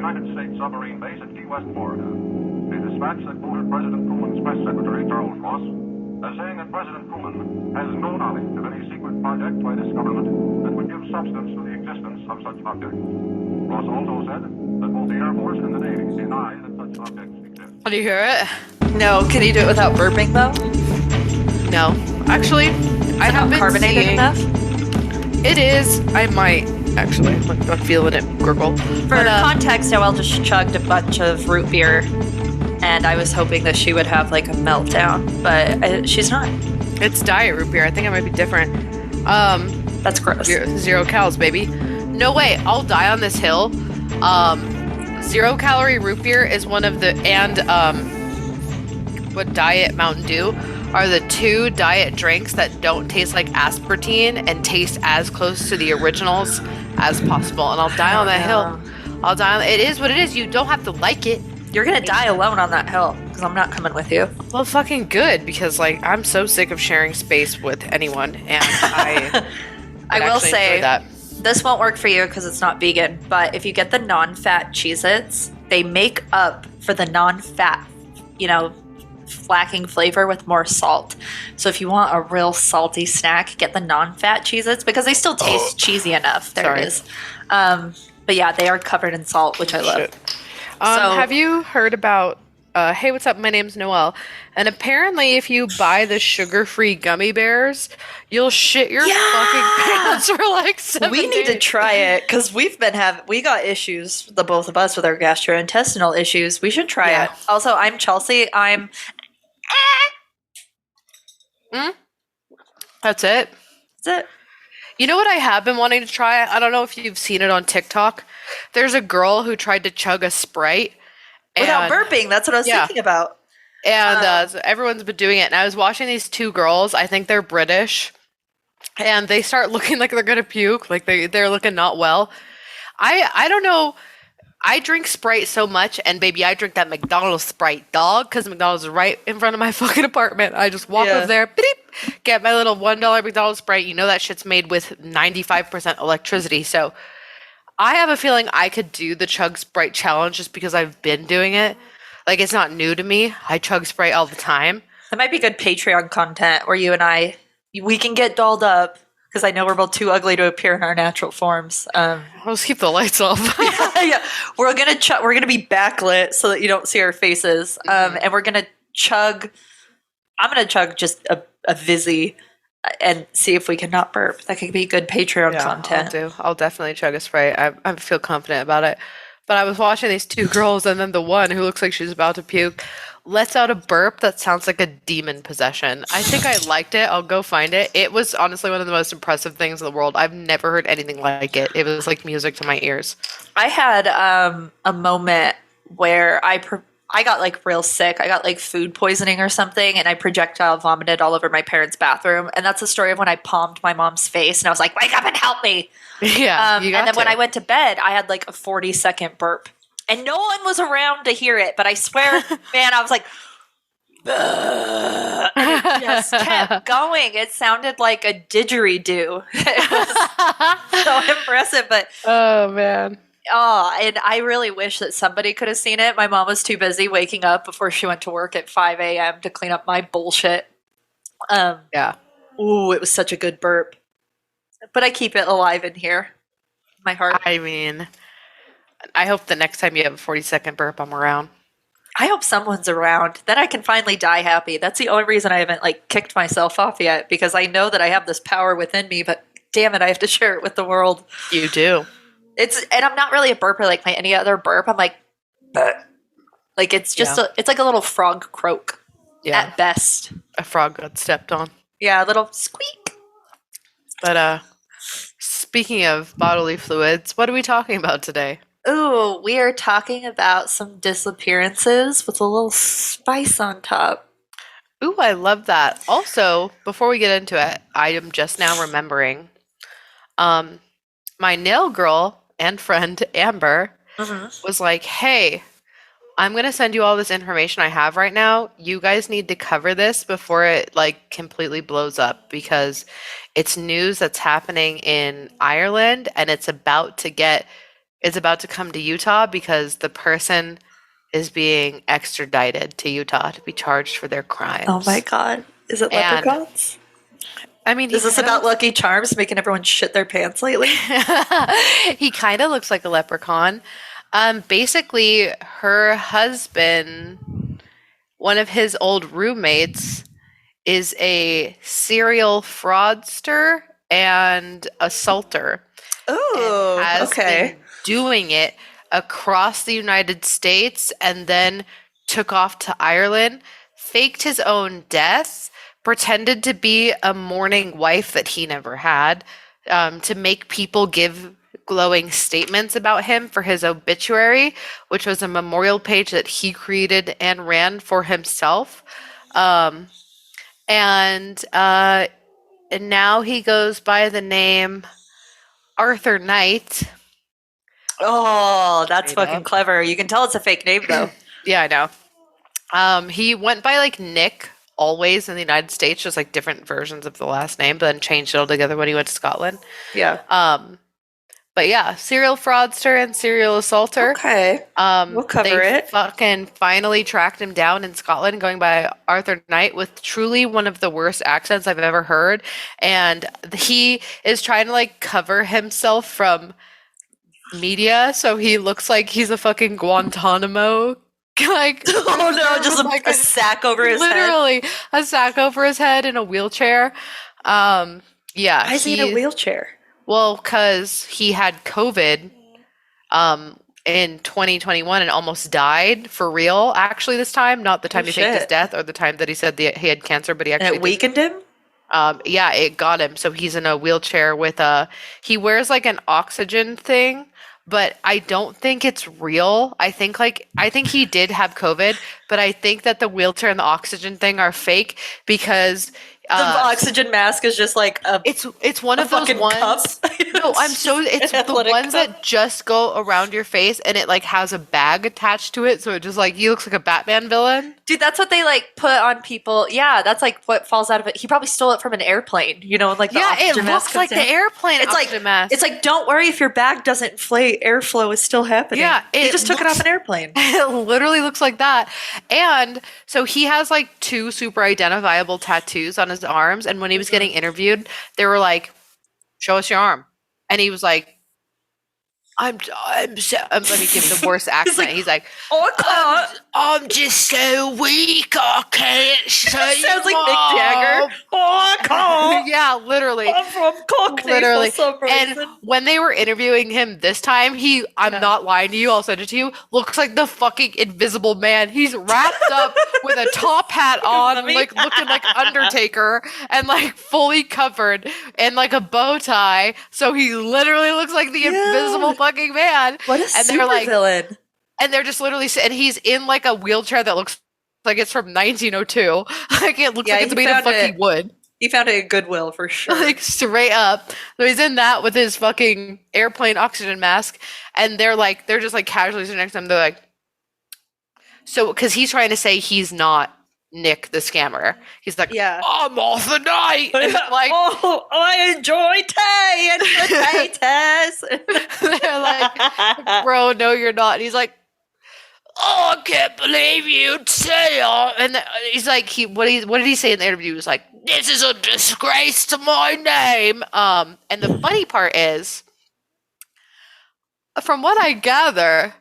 United States submarine base at Key West, Florida. A dispatch that quoted President Truman's press secretary, Charles Ross, as saying that President Truman has no knowledge of any secret project by this government that would give substance to the existence of such objects. Ross also said that both the Air Force and the Navy deny that such objects exist. Do you hear it? No, can you do it without burping though? No. Actually, I have been carbonated seeing... enough? It is. I might, actually. I'm feeling it gurgle. For context, Noelle just chugged a bunch of root beer, and I was hoping that she would have like a meltdown, but she's not. It's diet root beer. I think it might be different. That's gross. 0 calories, baby. No way. I'll die on this hill. 0 calorie root beer is one of the, and what Diet Mountain Dew are the two diet drinks that don't taste like aspartame and taste as close to the originals as possible. And I'll die on that hill. I'll die on it. Is what it is. You don't have to like it. You're gonna die alone on that hill because I'm not coming with you. Well, fucking good, because like I'm so sick of sharing space with anyone, and I will say that this won't work for you because it's not vegan. But if you get the non-fat Cheez-Its, they make up for the non-fat, lacking flavor with more salt. So if you want a real salty snack, get the non-fat Cheez-Its because they still taste cheesy enough. There it is. But yeah, they are covered in salt, which I love. Have you heard about hey, what's up? My name's Noelle. And apparently if you buy the sugar-free gummy bears, you'll shit your fucking pants for like 7 We need days. to try it because we got issues, the both of us, with our gastrointestinal issues. We should try it. Also, I'm Chelsea. That's it. That's it. You know what I have been wanting to try? I don't know if you've seen it on TikTok. There's a girl who tried to chug a Sprite. Without burping. That's what I was thinking about. And so everyone's been doing it. And I was watching these two girls. I think they're British. And they start looking like they're going to puke. Like they're looking not well. I don't know. I drink Sprite so much. And baby, I drink that McDonald's Sprite, dog. Because McDonald's is right in front of my fucking apartment. I just walk over there. Beep, get my little $1 McDonald's Sprite. You know that shit's made with 95% electricity. So I have a feeling I could do the chug Sprite challenge just because I've been doing it. Like, it's not new to me. I chug Sprite all the time. That might be good Patreon content where you and we can get dolled up because I know we're both too ugly to appear in our natural forms. I'll just keep the lights off. yeah. We're gonna be backlit so that you don't see our faces. And we're gonna chug. I'm gonna chug just a Vizzy and see if we can not burp. That could be good Patreon content. I'll definitely chug a Sprite. I feel confident about it. But I was watching these two girls, and then the one who looks like she's about to puke lets out a burp that sounds like a demon possession. I think I liked it. I'll go find it. It was honestly one of the most impressive things in the world. I've never heard anything like it. It was like music to my ears. I had a moment where I got like real sick. I got like food poisoning or something, and I projectile vomited all over my parents' bathroom. And that's the story of when I palmed my mom's face, and I was like, "Wake up and help me!" Yeah, and then when I went to bed, I had like a 40-second burp, and no one was around to hear it. But I swear, man, I was like, "Ugh," and it just kept going. It sounded like a didgeridoo. It was so impressive, but oh man. Oh, and I really wish that somebody could have seen it. My mom was too busy waking up before she went to work at 5 a.m. to clean up my bullshit. Yeah. Ooh, it was such a good burp. But I keep it alive in here. My heart. I mean, I hope the next time you have a 40-second burp, I'm around. I hope someone's around. Then I can finally die happy. That's the only reason I haven't like kicked myself off yet, because I know that I have this power within me, but damn it, I have to share it with the world. You do. And I'm not really a burper like any other burp. I'm like, bleh. Like it's just it's like a little frog croak at best. A frog got stepped on. Yeah, a little squeak. But speaking of bodily fluids, what are we talking about today? Ooh, we are talking about some disappearances with a little spice on top. Ooh, I love that. Also, before we get into it, I am just now remembering my nail girl and friend Amber was like, hey, I'm going to send you all this information I have right now. You guys need to cover this before it like completely blows up, because it's news that's happening in Ireland and it's is about to come to Utah because the person is being extradited to Utah to be charged for their crimes. Oh my god. Is it And leprechauns? I mean, Is this about Lucky Charms making everyone shit their pants lately? he kind of looks like a leprechaun. Basically, her husband, one of his old roommates, is a serial fraudster and assaulter. Oh, And has okay. been doing it across the United States and then took off to Ireland, faked his own death, pretended to be a mourning wife that he never had, to make people give glowing statements about him for his obituary, which was a memorial page that he created and ran for himself. And now he goes by the name Arthur Knight. Oh, that's fucking clever. You can tell it's a fake name, though. Yeah, I know. He went by like Nick always in the United States, just like different versions of the last name, but then changed it all together when he went to Scotland. Yeah. But yeah, serial fraudster and serial assaulter. Okay. We'll cover it. Fucking finally tracked him down in Scotland, going by Arthur Knight with truly one of the worst accents I've ever heard. And he is trying to like cover himself from media, so he looks like he's a fucking Guantanamo. Like, oh no, just like a sack over his head. Literally, a sack over his head in a wheelchair. Yeah. Why is he in a wheelchair? Well, because he had COVID in 2021 and almost died for real, actually, this time. Not the time he faked his death or the time that he said he had cancer, but he actually and it weakened him? Yeah, it got him. So he's in a wheelchair with he wears like an oxygen thing, but I don't think it's real. I think he did have COVID, but I think that the wheelchair and the oxygen thing are fake because the oxygen mask is just like it's one of those ones. No, it's the ones that just go around your face and it like has a bag attached to it, so it just like he looks like a Batman villain. Dude, that's what they like put on people. Yeah, that's like what falls out of it. He probably stole it from an airplane, you know, and like the oxygen it looks like the airplane oxygen mask. It's like, don't worry if your bag doesn't inflate, airflow is still happening. Yeah, he just took it off an airplane. It literally looks like that. And so he has like 2 super identifiable tattoos on his arms, and when he was getting interviewed, they were like, "Show us your arm." And he was like, let me give the worst accent. He's like, "Oh, I can't. I'm just so weak, I can't say." Sounds like Mick Jagger. "Oh, I can't." Yeah, literally. I'm from Cockney for some reason. And when they were interviewing him this time, I'm not lying to you, I'll send it to you, looks like the fucking Invisible Man. He's wrapped up with a top hat on, like looking like Undertaker, and like fully covered in like a bow tie. So he literally looks like the Invisible fucking Man. What a super villain. And they're just literally, and he's in like a wheelchair that looks like it's from 1902. Like it looks like it's made of fucking wood. He found it at Goodwill for sure. Like straight up. So he's in that with his fucking airplane oxygen mask, and they're just like casually sitting next to him. They're like, so because he's trying to say he's not Nick the scammer. He's like, I'm Arthur Knight. And like, oh, I enjoy tea and potatoes. They're like, bro, no, you're not. And he's like, oh, I can't believe you'd say that. And he's like, what did he say in the interview? He was like, this is a disgrace to my name. And the funny part is, from what I gather,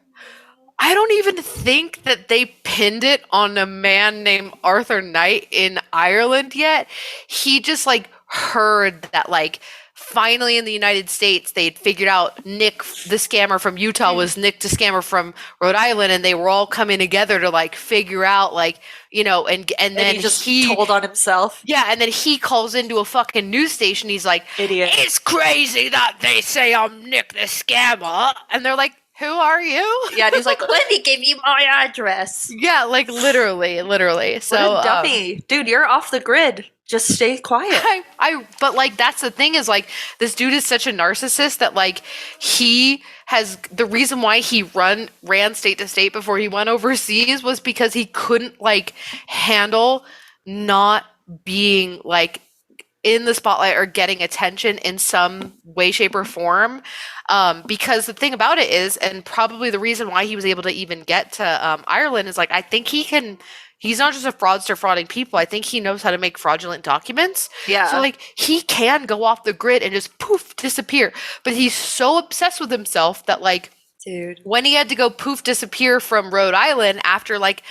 I don't even think that they pinned it on a man named Arthur Knight in Ireland yet. He just like heard that like finally in the United States they'd figured out Nick the scammer from Utah was Nick the scammer from Rhode Island, and they were all coming together to like figure out like, you know, and then he told on himself. Yeah, and then he calls into a fucking news station. He's like, idiot. It's crazy that they say I'm Nick the scammer. And they're like, who are you? Yeah, and he's like, let me give you my address. Yeah, like literally. So what a dummy. Dude, you're off the grid. Just stay quiet. But like that's the thing is like this dude is such a narcissist that like he has the reason why he ran state to state before he went overseas was because he couldn't like handle not being like in the spotlight or getting attention in some way, shape, or form. Because the thing about it is, and probably the reason why he was able to even get to Ireland is like, I think he's not just a fraudster frauding people. I think he knows how to make fraudulent documents. Yeah. So like he can go off the grid and just poof, disappear. But he's so obsessed with himself that like, Dude. when he had to go poof disappear from Rhode Island after like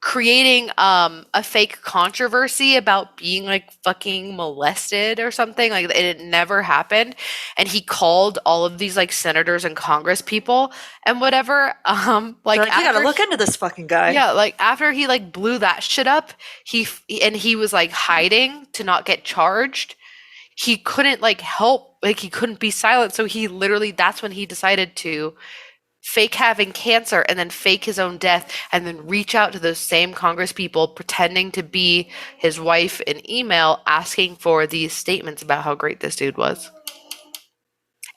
creating a fake controversy about being like fucking molested or something, like it never happened, and he called all of these like senators and congress people and whatever, like They're like, we gotta look into this fucking guy. yeah, like after he like blew that shit up, he was like hiding to not get charged. He couldn't like help, like he couldn't be silent, so he literally, that's when he decided to fake having cancer and then fake his own death and then reach out to those same congress people pretending to be his wife in email asking for these statements about how great this dude was.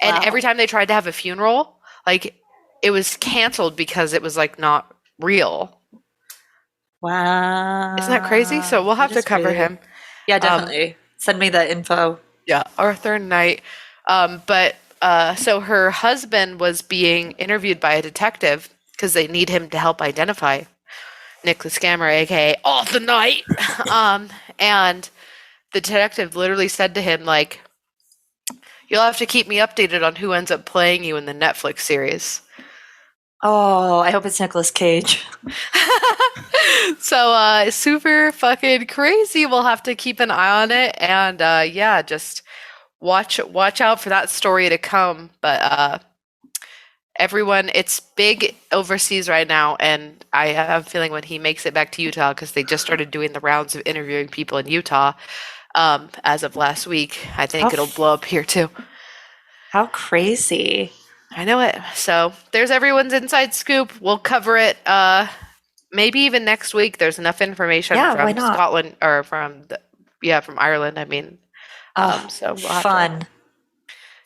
And Wow. every time they tried to have a funeral, like it was canceled because it was like not real. Wow. Isn't that crazy? So we'll have That to is cover crazy. him. Yeah, definitely. Send me the info. Yeah, Arthur Knight. So her husband was being interviewed by a detective because they need him to help identify Nick the Scammer, aka Arthur Knight. And the detective literally said to him, like, "You'll have to keep me updated on who ends up playing you in the Netflix series." Oh, I hope it's Nicolas Cage. So super fucking crazy. We'll have to keep an eye on it, and yeah, just watch out for that story to come. But everyone, it's big overseas right now, and I have a feeling when he makes it back to Utah, because they just started doing the rounds of interviewing people in Utah as of last week, I think it'll blow up here too. How crazy. I know it. So there's everyone's inside scoop. We'll cover it maybe even next week. There's enough information why from not? Scotland or from Ireland. I mean, so we'll have Fun.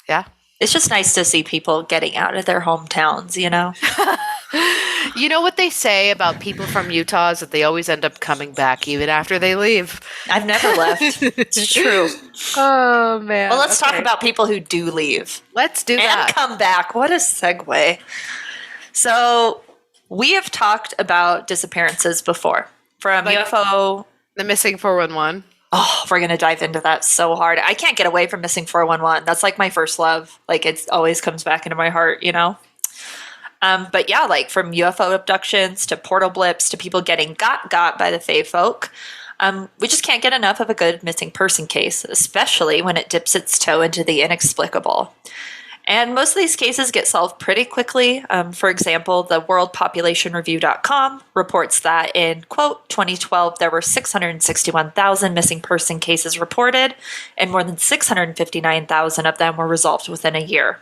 Yeah. It's just nice to see people getting out of their hometowns, you know? You know what they say about people from Utah is that they always end up coming back even after they leave. I've never left. It's true. Oh, man. Well, let's talk Okay. about people who do leave. Let's do And that. come back. What a segue. So, we have talked about disappearances before. From Like- UFO. The missing 411. Oh, we're going to dive into that so hard. I can't get away from missing 411. That's like my first love. Like, it always comes back into my heart, you know? But yeah, like from UFO abductions to portal blips to people getting got by the Fae folk, we just can't get enough of a good missing person case, especially when it dips its toe into the inexplicable. And most of these cases get solved pretty quickly. For example, the worldpopulationreview.com reports that in, quote, 2012, there were 661,000 missing person cases reported, and more than 659,000 of them were resolved within a year.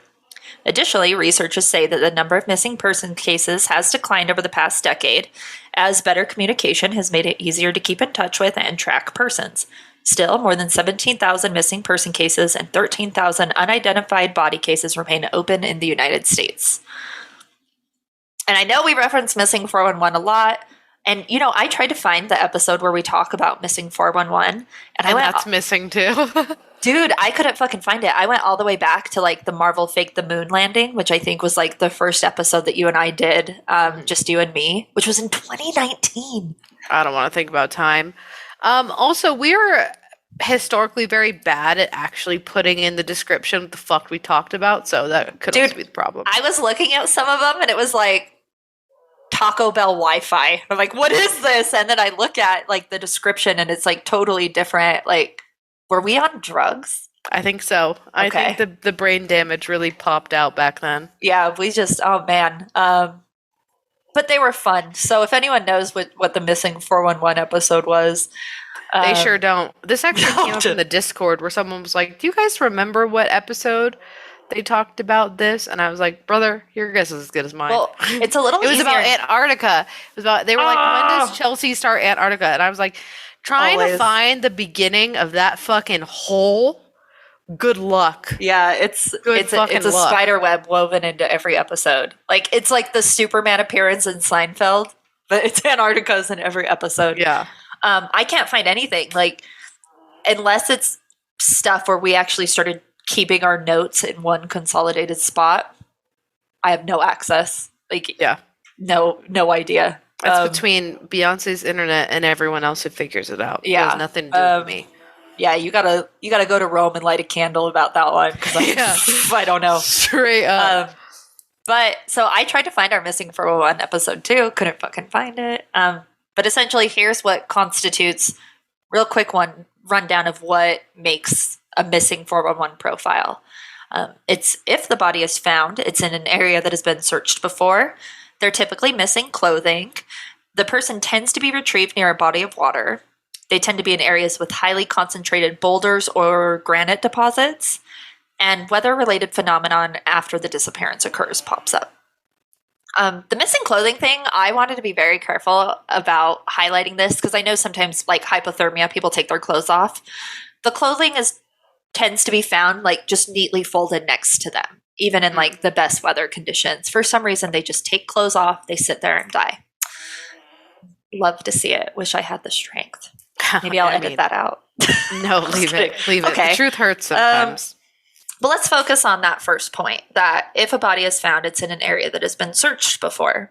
Additionally, researchers say that the number of missing person cases has declined over the past decade, as better communication has made it easier to keep in touch with and track persons. Still, more than 17,000 missing person cases and 13,000 unidentified body cases remain open in the United States. And I know we reference missing 411 a lot. And, you know, I tried to find the episode where we talk about missing 411. And I went, that's missing too. dude, I couldn't fucking find it. I went all the way back to like the Marvel Fake the Moon Landing, which I think was like the first episode that you and I did, just you and me, which was in 2019. I don't want to think about time. Also, we're historically very bad at actually putting in the description what the fuck we talked about, so that could also be the problem. I was looking at some of them and it was like Taco Bell Wi-Fi. I'm like, what is this? And then I look at like the description and it's like totally different. Like, were we on drugs? I think so. I Okay. think the brain damage really popped out back then. Yeah, we just, oh man. But they were fun. So if anyone knows what the missing 411 episode was, They sure don't. This actually no. came up in the Discord where someone was like, "Do you guys remember what episode they talked about this?" And I was like, "Brother, your guess is as good as mine." well, it's a little it was easier. about Antarctica. It was about, they were like, "When does Chelsea start Antarctica?" And I was like, trying to Always. find the beginning of that fucking hole. Good luck. Yeah, it's Good fucking a luck. spider web woven into every episode. Like it's like the Superman appearance in Seinfeld, but it's Antarctica's in every episode. Yeah. I can't find anything like unless it's stuff where we actually started keeping our notes in one consolidated spot. I have no access. Like, Yeah. no idea. That's between Beyonce's internet and everyone else who figures it out. Yeah. It has nothing to do with me. Yeah, you gotta go to Rome and light a candle about that one because I don't know. Straight up. But so I tried to find our missing 411 episode 2, couldn't fucking find it. But essentially, here's what constitutes real quick one rundown of what makes a missing 411 profile. It's if the body is found, it's in an area that has been searched before. They're typically missing clothing. The person tends to be retrieved near a body of water. They tend to be in areas with highly concentrated boulders or granite deposits. And weather-related phenomenon after the disappearance occurs pops up. The missing clothing thing, I wanted to be very careful about highlighting this because I know sometimes, like hypothermia, people take their clothes off. The clothing tends to be found like just neatly folded next to them, even in like the best weather conditions. For some reason, they just take clothes off, they sit there and die. Love to see it. Wish I had the strength. Maybe I'll edit that out. No, leave it. Leave it. Okay. The truth hurts sometimes. But let's focus on that first point, that if a body is found, it's in an area that has been searched before.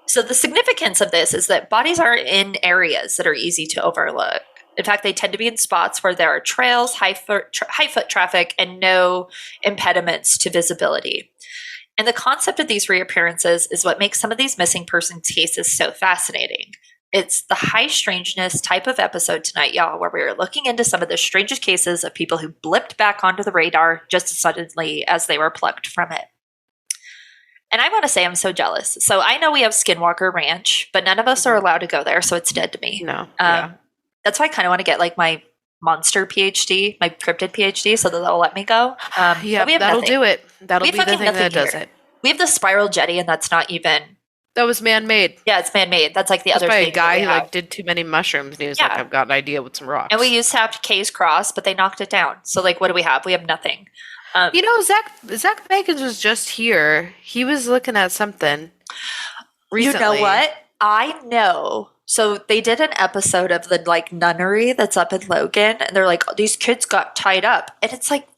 So the significance of this is that bodies are in areas that are easy to overlook. In fact, they tend to be in spots where there are trails, high foot traffic, and no impediments to visibility. And the concept of these reappearances is what makes some of these missing persons cases so fascinating. It's the high strangeness type of episode tonight, y'all, where we are looking into some of the strangest cases of people who blipped back onto the radar just as suddenly as they were plucked from it. And I want to say I'm so jealous. So I know we have Skinwalker Ranch, but none of us are allowed to go there, so it's dead to me. No. That's why I kind of want to get like my monster PhD, my cryptid PhD, so that they'll let me go. Yeah, that'll do it. That'll be the thing that does it. We have the spiral jetty, and that's not even... That was man-made. Yeah, it's man-made. That's like the other thing. By a guy who like did too many mushrooms, and he was like, "I've got an idea with some rocks." And we used to have K's Cross, but they knocked it down. So like, what do we have? We have nothing. You know, Zach Bagans was just here. He was looking at something recently. You know what? I know. So they did an episode of the like nunnery that's up in Logan, and they're like, these kids got tied up, and it's like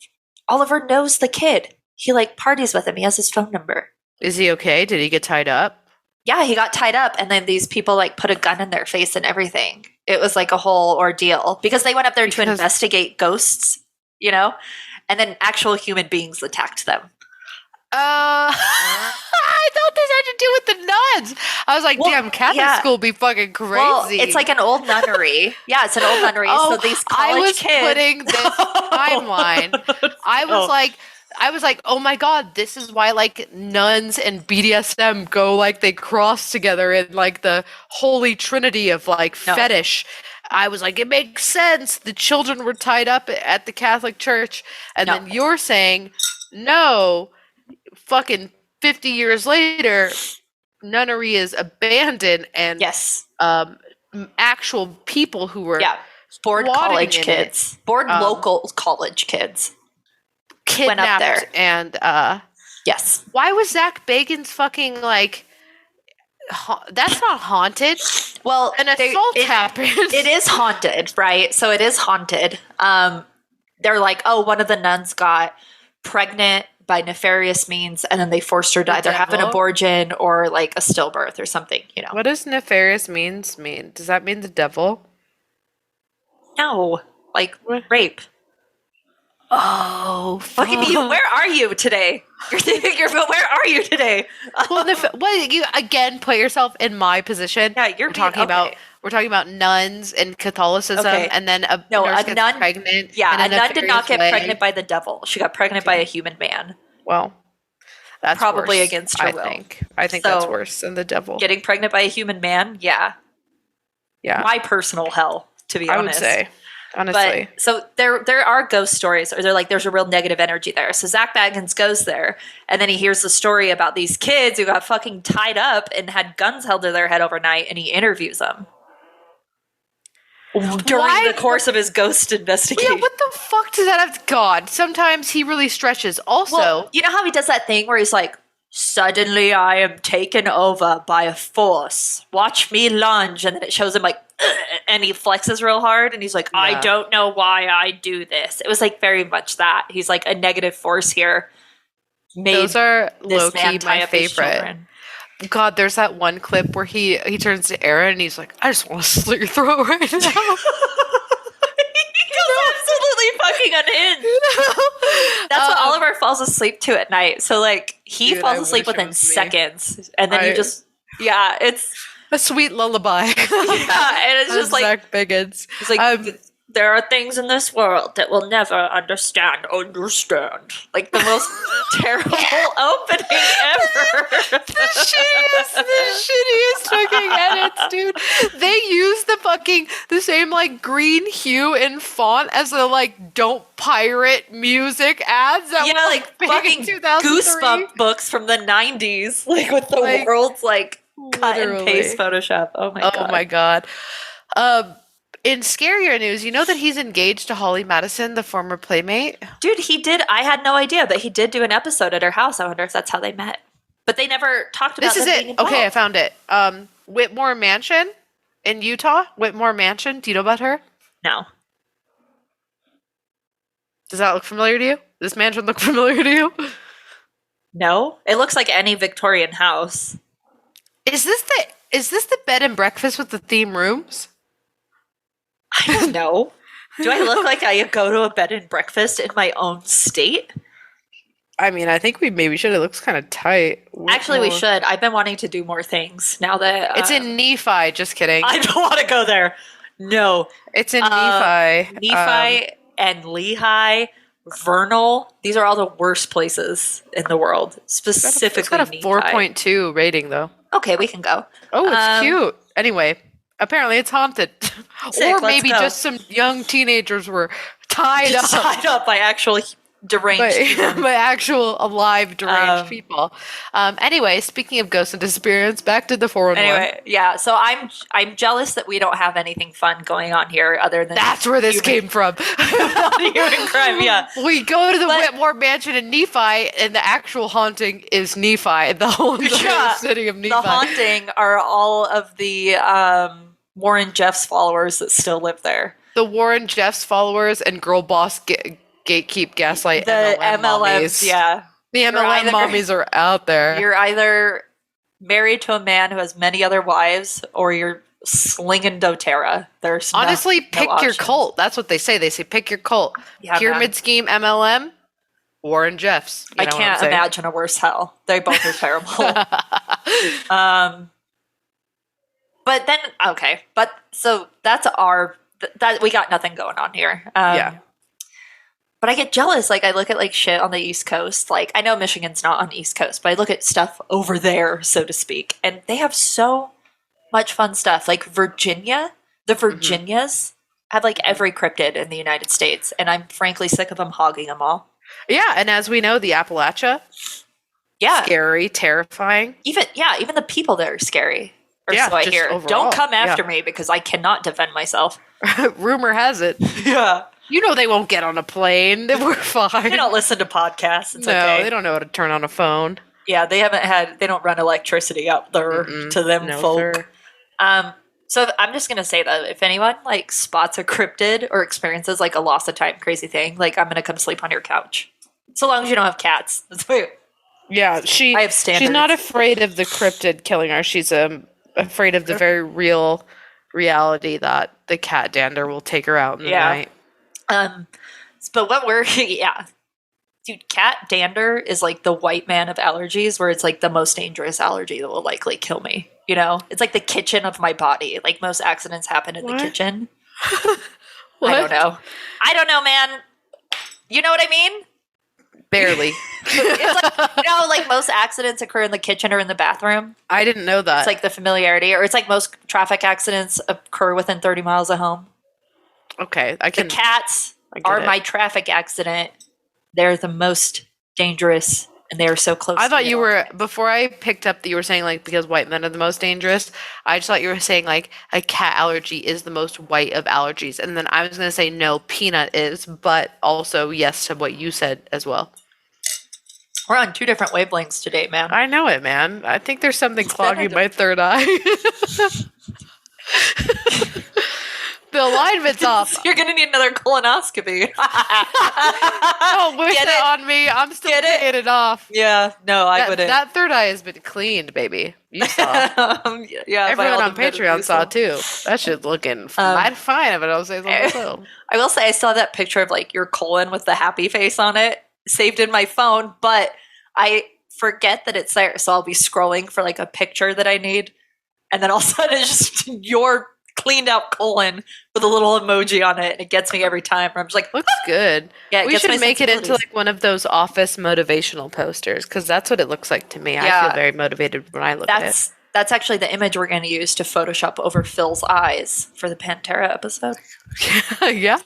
Oliver knows the kid. He like parties with him. He has his phone number. Is he okay? Did he get tied up? Yeah, he got tied up, and then these people like put a gun in their face and everything. It was like a whole ordeal because they went up there to investigate ghosts, you know, and then actual human beings attacked them. I thought this had to do with the nuns. I was like, damn, Catholic school be fucking crazy. Well, it's like an old nunnery. Yeah, it's an old nunnery. So these college kids. I was putting this timeline. I was like, oh my God, this is why like nuns and BDSM go like they cross together in like the holy trinity of like fetish. I was like, it makes sense. The children were tied up at the Catholic Church. And then you're saying, no, fucking 50 years later, nunnery is abandoned and actual people who were bored college kids, bored local college kids. Kidnapped went up there. And yes. Why was Zach Bagans fucking like that's not haunted? Well, an assault happened. It is haunted, right? So it is haunted. They're like, oh, one of the nuns got pregnant by nefarious means, and then they forced her to either have an abortion or like a stillbirth or something, you know. What does nefarious means mean? Does that mean the devil? No. Like rape. Oh, fucking you! Where are you today? But where are you today? Well, you again put yourself in my position. Yeah, we're talking about nuns and Catholicism, and then a nurse gets nun pregnant. Yeah, a nun did not get pregnant by the devil. She got pregnant by a human man. Well, that's probably worse, against her will. I think that's worse than the devil. Getting pregnant by a human man, yeah. My personal hell, to be honest. I would say. Honestly. But so there are ghost stories, or there's a real negative energy there. So Zach Bagans goes there, and then he hears the story about these kids who got fucking tied up and had guns held to their head overnight, and he interviews them during the course of his ghost investigation. Yeah, what the fuck does that have? God, sometimes he really stretches. Also, you know how he does that thing where he's like, suddenly I am taken over by a force. Watch me lunge. And then it shows him like and he flexes real hard, and he's like, I Yeah. don't know why I do this. It was like very much that. He's like a negative force here. Made Those are this low-key man tie my up his favorite. children. God, there's that one clip where he turns to Aaron and he's like, I just want to slit your throat right now. He goes absolutely fucking unhinged. That's what Oliver falls asleep to at night. So like he Dude, falls I asleep wish it within was me. seconds, and then you just it's a sweet lullaby. and it's just like Zach Biggins. it's like there are things in this world that will never understand. Like the most terrible opening ever. the shittiest fucking edits, dude. They use the same like green hue and font as the like "Don't Pirate" music ads that were like big fucking in 2003. Goosebump books from the 90s, like with the Like, world's like cut and literally. paste Photoshop. Oh my god. Oh my god. In scarier news, you know that he's engaged to Holly Madison, the former Playmate? Dude, he did. I had no idea, but he did do an episode at her house. I wonder if that's how they met. But they never talked about This is them being it. involved. Okay, I found it. Whitmore Mansion in Utah. Whitmore Mansion. Do you know about her? No. Does that look familiar to you? This mansion look familiar to you? No? It looks like any Victorian house. Is this the bed and breakfast with the theme rooms? I don't know. Do I look like I go to a bed and breakfast in my own state? I mean, I think we maybe should. It looks kind of tight. Actually, we Whitmore. should. I've been wanting to do more things now that It's in Nephi. Just kidding. I don't want to go there. No. It's in Nephi. Nephi and Lehi, Vernal. These are all the worst places in the world. Specifically, It's got a Nephi. 4.2 rating though. Okay, we can go. Oh, it's cute. Anyway, apparently it's haunted. Sick, Or let's maybe go. just some young teenagers were tied up Tied up by actual deranged people. by actual alive deranged Um, people. Anyway, speaking of ghosts and disappearance, back to the 411. Anyway, yeah. So I'm jealous that we don't have anything fun going on here other than That's where this came from. human crime. Yeah. We go to the But- Whitmore Mansion in Nephi, and the actual haunting is Nephi, the whole Yeah, city of Nephi. The haunting are all of the Warren Jeffs followers that still live there. The Warren Jeffs followers and girl boss gatekeep gaslight The MLM MLMs, mommies. yeah. The MLM either- mommies are out there. You're either married to a man who has many other wives, or you're slinging doTERRA. There's Honestly, no pick your options. cult. That's what they say. They say pick your cult. Yeah, Pyramid man. scheme, MLM, Warren Jeffs. You I know what I'm can't saying? imagine a worse hell. They both are terrible. But then okay, but so that's that we got nothing going on here. Yeah. But I get jealous. Like I look at like shit on the East Coast. Like I know Michigan's not on the East Coast, but I look at stuff over there, so to speak, and they have so much fun stuff. Like Virginia, the Virginias have like every cryptid in the United States, and I'm frankly sick of them hogging them all. Yeah, and as we know, the Appalachia, Yeah, scary, terrifying. even the people there are scary. Or Yeah, so I just hear. overall, Don't come after yeah. me because I cannot defend myself. Rumor has it. Yeah. You know they won't get on a plane. We're fine. They don't listen to podcasts. It's no, okay. they don't know how to turn on a phone. Yeah, they don't run electricity up there to them No, folk. sir. So I'm just gonna say that if anyone like spots a cryptid or experiences like a lost of time crazy thing, like I'm gonna come sleep on your couch. So long as you don't have cats. That's weird. Yeah, I have she's not standards. afraid of the cryptid killing her. She's afraid of the very real reality that the cat dander will take her out in the night. But what we're dude, cat dander is like the white man of allergies, where it's like the most dangerous allergy that will likely kill me. You know, it's like the kitchen of my body. Like most accidents happen in What? the kitchen. What? I don't know, man. You know what I mean? Barely. It's like like most accidents occur in the kitchen or in the bathroom. I didn't know that. It's like the familiarity, or it's like most traffic accidents occur within 30 miles of home. okay, I The can. cats I get are it. my traffic accident. They're the most dangerous, and they are so close. I to thought me you all the were time. before I picked up that you were saying like because white men are the most dangerous. I just thought you were saying like a cat allergy is the most white of allergies, and then I was gonna say no, peanut is, but also yes to what you said as well. We're on two different wavelengths today, man. I know it, man. I think there's something clogging been a- my third eye. The alignment's off. You're gonna need another colonoscopy. Don't wish Get it it? on me. I'm still Get it? getting it off. Yeah, no, I wouldn't. That third eye has been cleaned, baby. You saw. Yeah, by Everyone all on the Patreon saw Metamucil. too. That shit looking mighty fine, but I'll say something so. I will say I saw that picture of like your colon with the happy face on it saved in my phone, but I forget that it's there, so I'll be scrolling for like a picture that I need, and then all of a sudden it's just your cleaned out colon with a little emoji on it, and it gets me every time. I'm just like, Looks good. yeah, it We gets should my make it into sensibilities. like one of those office motivational posters because that's what it looks like to me. I Yeah. feel very motivated when I look at it. That's actually the image we're going to use to Photoshop over Phil's eyes for the Pantera episode. Yeah,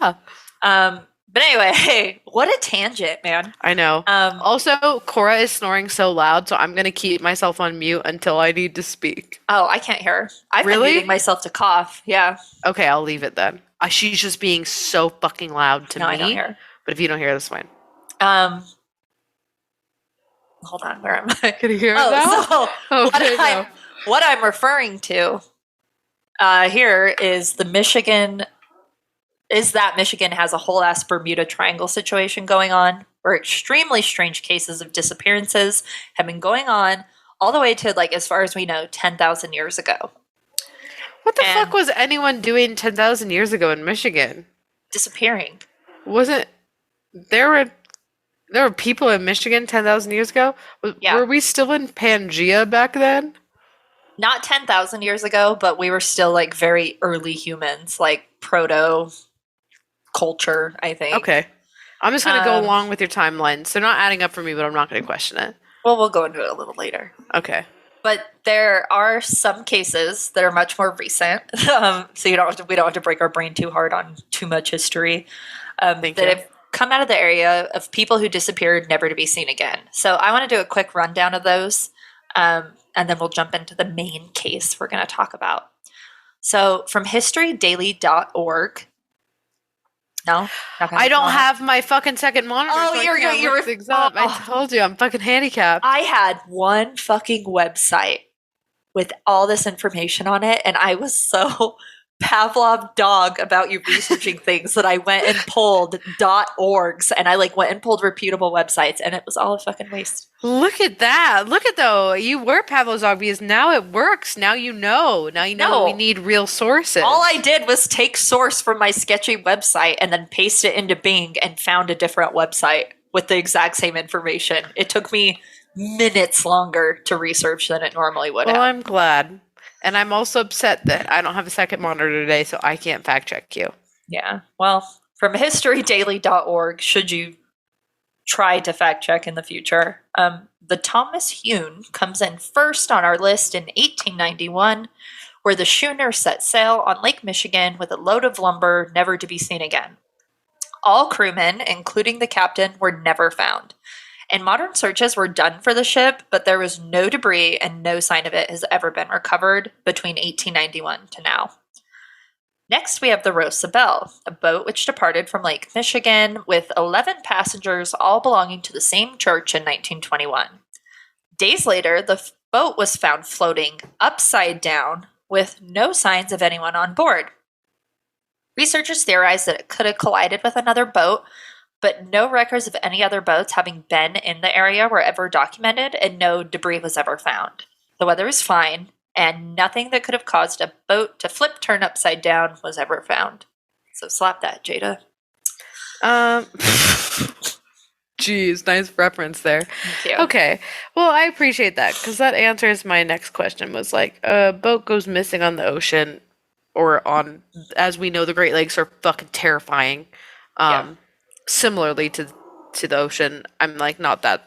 But anyway, hey, what a tangent, man. I know. Also, Cora is snoring so loud, so I'm gonna keep myself on mute until I need to speak. Oh, I can't hear her. I've been Really? muting myself to cough. Yeah. Okay, I'll leave it then. She's just being so fucking loud to No, me. I don't hear her. But if you don't hear, that's fine. Hold on, where am I? Can you hear it now? So Okay, no. what I'm referring to here is the Michigan. Is that Michigan has a whole ass Bermuda Triangle situation going on, where extremely strange cases of disappearances have been going on all the way to, like, as far as we know, 10,000 years ago. What the And- fuck was anyone doing 10,000 years ago in Michigan? Disappearing. Wasn't there were people in Michigan 10,000 years ago? Yeah. Were we still in Pangea back then? Not 10,000 years ago, but we were still, like, very early humans, like proto culture, I think. Okay. I'm just going to go along with your timelines. They're not adding up for me, but I'm not going to question it. Well, we'll go into it a little later. Okay. But there are some cases that are much more recent, so we don't have to break our brain too hard on too much history, Thank that you. have come out of the area of people who disappeared, never to be seen again. So I want to do a quick rundown of those, and then we'll jump into the main case we're going to talk about. So from historydaily.org. No, not gonna I don't follow. have my fucking second monitor. Oh, so I you're can't good. look things up. I told you, I'm fucking handicapped. I had one fucking website with all this information on it, and I was so Pavlov dog about you researching things that I went and pulled .orgs, and I like went and pulled reputable websites, and it was all a fucking waste. Look at that. Look at though. You were Pavlov's dog because now it works. Now you know. Now you know No. we need real sources. All I did was take source from my sketchy website and then paste it into Bing and found a different website with the exact same information. It took me minutes longer to research than it normally would Well, have. I'm glad. And I'm also upset that I don't have a second monitor today, so I can't fact check you. Yeah. Well, from historydaily.org, should you try to fact check in the future, the Thomas Hune comes in first on our list in 1891, where the schooner set sail on Lake Michigan with a load of lumber never to be seen again. All crewmen, including the captain, were never found. And modern searches were done for the ship, but there was no debris and no sign of it has ever been recovered between 1891 to now. Next, we have the Rosabelle, a boat which departed from Lake Michigan with 11 passengers, all belonging to the same church in 1921. Days later, the boat was found floating upside down with no signs of anyone on board. Researchers theorized that it could have collided with another boat, but no records of any other boats having been in the area were ever documented, and no debris was ever found. The weather was fine, and nothing that could have caused a boat to turn upside down was ever found. So slap that, Jada. Jeez, nice reference there. Thank you. Okay. Well, I appreciate that because that answers my next question was like, a boat goes missing on the ocean or on, as we know, the Great Lakes are fucking terrifying. Yeah. Similarly to the ocean, I'm not that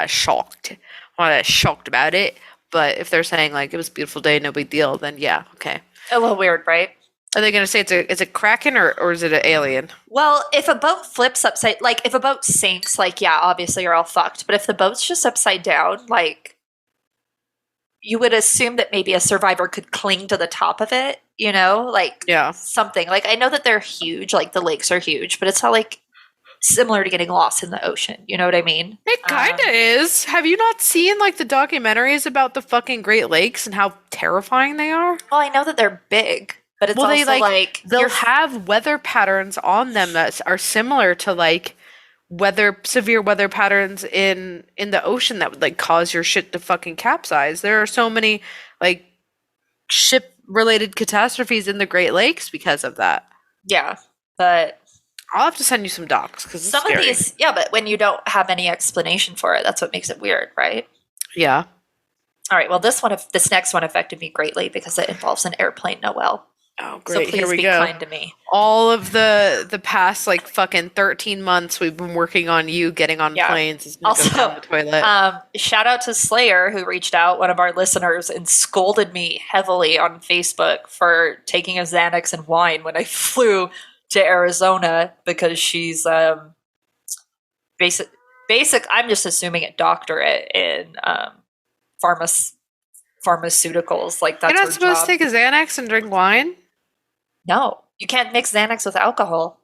shocked. I'm not that shocked about it. But if they're saying like it was a beautiful day, no big deal, then yeah, okay. A little weird, right? Are they gonna say it's a kraken or is it an alien? Well, if a boat flips upside, like if a boat sinks, like yeah, obviously you're all fucked. But if the boat's just upside down, like you would assume that maybe a survivor could cling to the top of it, you know, like Yeah. something. Like I know that they're huge, like the lakes are huge, but it's not like similar to getting lost in the ocean. You know what I mean? It kind of is. Have you not seen like the documentaries about the fucking Great Lakes and how terrifying they are? Well, I know that they're big. But it's Well, also they like they'll you're have weather patterns on them that are similar to like severe weather patterns in the ocean that would like cause your shit to fucking capsize. There are so many like ship related catastrophes in the Great Lakes because of that. yeah, but I'll have to send you some docs because it's some of scary. these, yeah, but when you don't have any explanation for it, that's what makes it weird, right? Yeah. All right. Well, this next one affected me greatly because it involves an airplane, Noel. Oh, So great. Here please we be go. kind to me. All of the past like fucking 13 months we've been working on you getting on Yeah. planes is gonna go down the toilet. Shout out to Slayer who reached out, one of our listeners, and scolded me heavily on Facebook for taking a Xanax and wine when I flew to Arizona because she's basic. I'm just assuming a doctorate in pharmaceuticals. Like You're that's not her supposed job. to take a Xanax and drink wine? No, you can't mix Xanax with alcohol.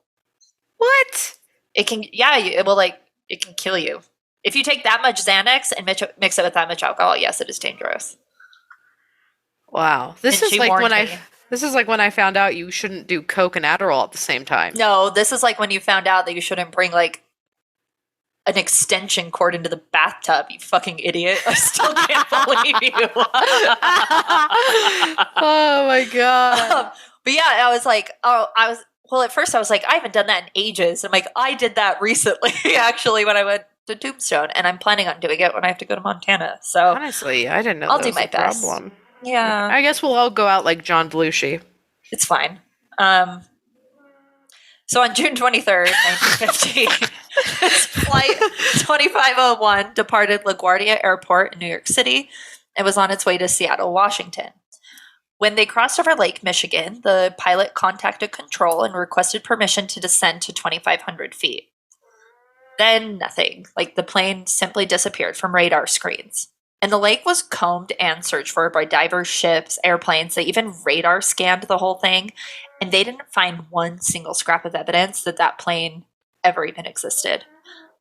What? It can, yeah, it will it can kill you. If you take that much Xanax and mix it with that much alcohol, yes, it is dangerous. Wow. This And is she like warned when me. this is like when I found out you shouldn't do Coke and Adderall at the same time. No, this is like when you found out that you shouldn't bring like an extension cord into the bathtub, you fucking idiot. I still can't believe you. Oh my god. But yeah, I was like, well, at first I was like, I haven't done that in ages. I'm like, I did that recently, actually, when I went to Tombstone, and I'm planning on doing it when I have to go to Montana. So Honestly, I didn't know I'll that do was my a best. problem. Yeah, I guess we'll all go out like John Belushi. it's fine. So on June 23rd, 1950, this flight 2501 departed LaGuardia Airport in New York City and was on its way to Seattle, Washington. When they crossed over Lake Michigan, the pilot contacted control and requested permission to descend to 2,500 feet. Then nothing. Like the plane simply disappeared from radar screens. And the lake was combed and searched for by divers, ships, airplanes. They even radar scanned the whole thing. And they didn't find one single scrap of evidence that that plane ever even existed.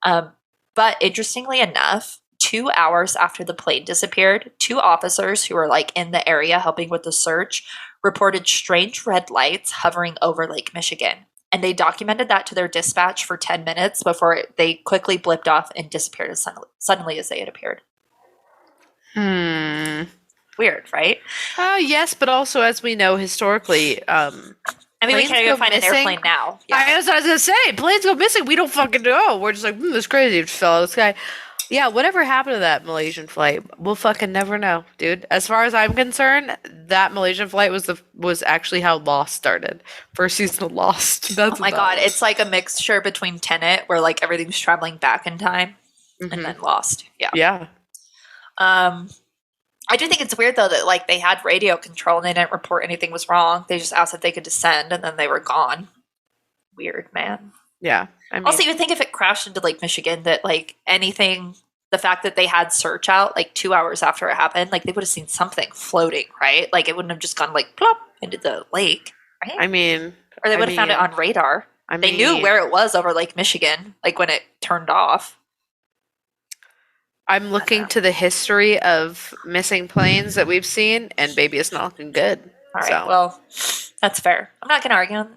But interestingly enough, 2 hours after the plane disappeared, two officers who were like in the area helping with the search reported strange red lights hovering over Lake Michigan. And they documented that to their dispatch for 10 minutes before they quickly blipped off and disappeared as suddenly as they had appeared. Weird, right? Yes, but also as we know historically, I mean, we can't even find an airplane now. Yeah. That's what I was gonna say. Planes go missing. We don't fucking know. We're just like, that's crazy. It just fell out of the sky. Yeah, whatever happened to that Malaysian flight? We'll fucking never know, dude. As far as I'm concerned, that Malaysian flight was actually how Lost started. First season of Lost. That's Oh my god, it's like a mixture between Tenet, where like everything's traveling back in time, and then Lost. Yeah. Yeah. I do think it's weird though that like they had radio control and they didn't report anything was wrong. They just asked if they could descend and then they were gone. Weird, man. Yeah. I mean, Also, you would think if it crashed into Lake Michigan that like anything, the fact that they had search out like 2 hours after it happened, like they would have seen something floating, right? Like it wouldn't have just gone like plop into the lake, right? I mean, or they would have found it on radar. They knew where it was over Lake Michigan, like when it turned off. I'm looking to the history of missing planes that we've seen, and baby, it's not looking good. All right, well, that's fair. I'm not going to argue on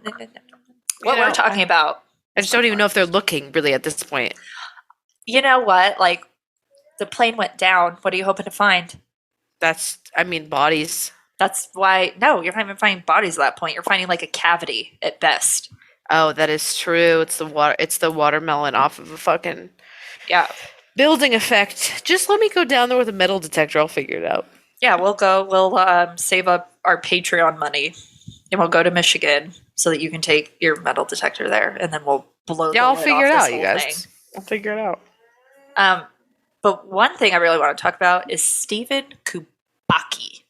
what we're talking about. I just don't even know if they're looking really at this point. You know what? Like, the plane went down. What are you hoping to find? Bodies. That's why, no, you're not even finding bodies at that point. You're finding like a cavity at best. Oh, that is true. It's the watermelon off of a fucking building effect. Just let me go down there with a metal detector. I'll figure it out. Yeah, we'll save up our Patreon money and we'll go to Michigan so that you can take your metal detector there and then we'll blow the I'll lid figure off it this out, you whole guys. thing. I'll figure it out. But one thing I really want to talk about is Stephen Kubacki.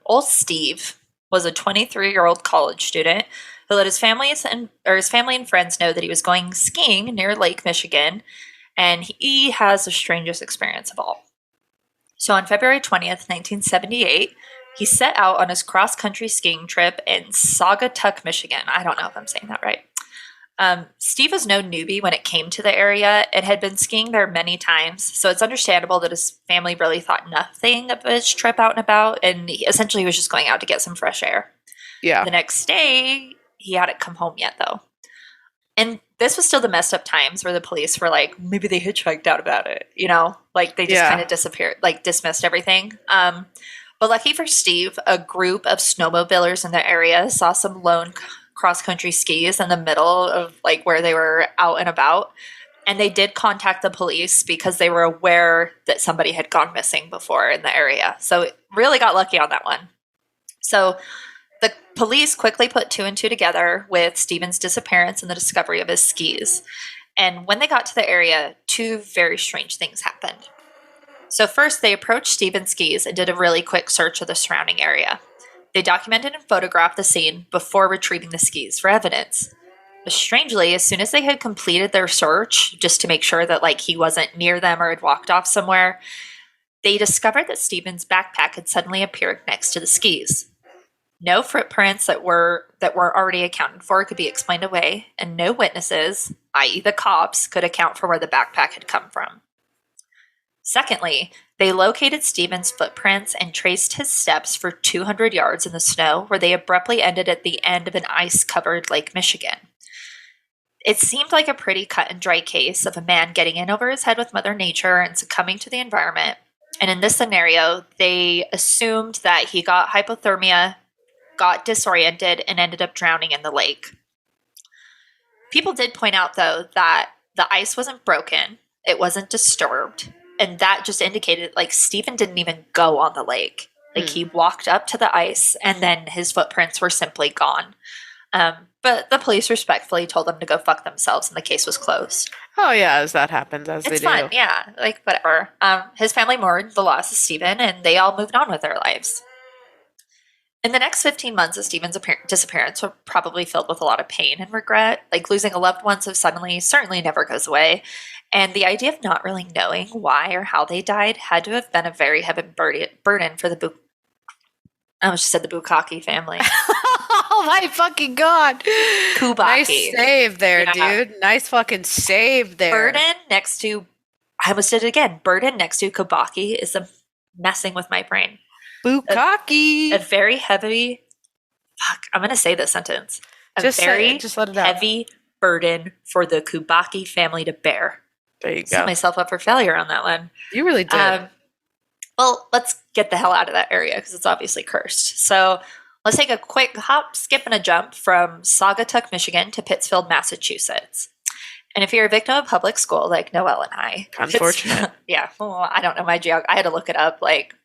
Old Steve was a 23-year-old college student who let his family and friends know that he was going skiing near Lake Michigan, and he has the strangest experience of all. So on February 20th, 1978, he set out on his cross-country skiing trip in Saugatuck, Michigan. I don't know if I'm saying that right. Steve was no newbie when it came to the area and had been skiing there many times, so it's understandable that his family really thought nothing of his trip out and about, and he essentially was just going out to get some fresh air. Yeah. The next day, he hadn't come home yet, though. And this was still the messed up times where the police were like, maybe they hitchhiked out about it, you know? Like, they just kind of disappeared, like, dismissed everything. But lucky for Steve, a group of snowmobilers in the area saw some lone cross-country skis in the middle of, like, where they were out and about. And they did contact the police because they were aware that somebody had gone missing before in the area. So it really got lucky on that one. So the police quickly put 2 and 2 together with Stephen's disappearance and the discovery of his skis. And when they got to the area, 2 very strange things happened. So first, they approached Stephen's skis and did a really quick search of the surrounding area. They documented and photographed the scene before retrieving the skis for evidence. But strangely, as soon as they had completed their search, just to make sure that, like, he wasn't near them or had walked off somewhere, they discovered that Stephen's backpack had suddenly appeared next to the skis. No footprints that were already accounted for could be explained away, and no witnesses, i.e. the cops, could account for where the backpack had come from. Secondly, they located Stephen's footprints and traced his steps for 200 yards in the snow, where they abruptly ended at the end of an ice-covered Lake Michigan. It seemed like a pretty cut-and-dry case of a man getting in over his head with Mother Nature and succumbing to the environment. And in this scenario, they assumed that he got hypothermia, got disoriented, and ended up drowning in the lake. People did point out, though, that the ice wasn't broken, it wasn't disturbed, and that just indicated, like, Stephen didn't even go on the lake. Like, he walked up to the ice, and then his footprints were simply gone. But the police respectfully told them to go fuck themselves, and the case was closed. Oh, yeah, as that happens, as It's they fun, do. yeah, like, whatever. His family mourned the loss of Stephen, and they all moved on with their lives. In the next 15 months of Stephen's disappearance were probably filled with a lot of pain and regret. Like, losing a loved one so suddenly certainly never goes away. And the idea of not really knowing why or how they died had to have been a very heavy burden for the I almost said the Bukaki family. Oh my fucking god. Kubaki. Nice save there, Yeah. dude. Nice fucking save there. Burden next to, I almost did it again, burden next to Kubaki is messing with my brain. Bukaki. A very heavy, I'm going to say this sentence. Just let it out. Heavy burden for the Kubaki family to bear. There you Set go. myself up for failure on that one. You really did. Well, let's get the hell out of that area because it's obviously cursed. So let's take a quick hop, skip, and a jump from Saugatuck, Michigan to Pittsfield, Massachusetts. And if you're a victim of public school like Noelle and I, Unfortunate. Yeah, well, I don't know my geography. I had to look it up, like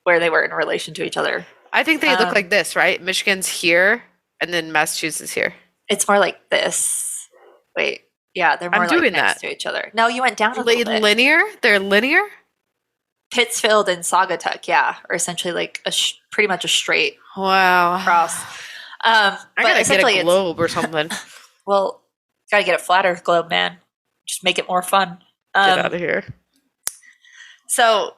where they were in relation to each other. I think they look like this, right? Michigan's here, and then Massachusetts here. It's more like this. Wait, yeah, they're more doing next that. to each other. No, you went down a little bit. Linear? They're linear? Pittsfield and Saugatuck, yeah, are essentially like pretty much a straight Wow. cross. I But gotta essentially get a globe or something. well, gotta get a flat Earth globe, man. Just make it more fun. Get out of here. So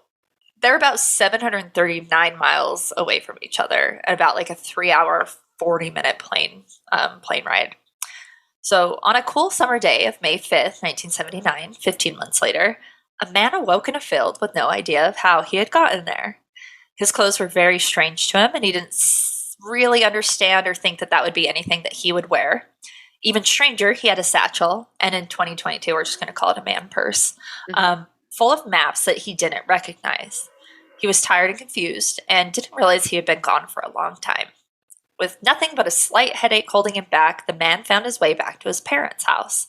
they're about 739 miles away from each other at about like a 3-hour, 40-minute plane ride. So on a cool summer day of May 5th, 1979, 15 months later, a man awoke in a field with no idea of how he had gotten there. His clothes were very strange to him, and he didn't really understand or think that that would be anything that he would wear. Even stranger, he had a satchel, and in 2022, we're just going to call it a man purse, full of maps that he didn't recognize. He was tired and confused and didn't realize he had been gone for a long time. With nothing but a slight headache holding him back, the man found his way back to his parents' house.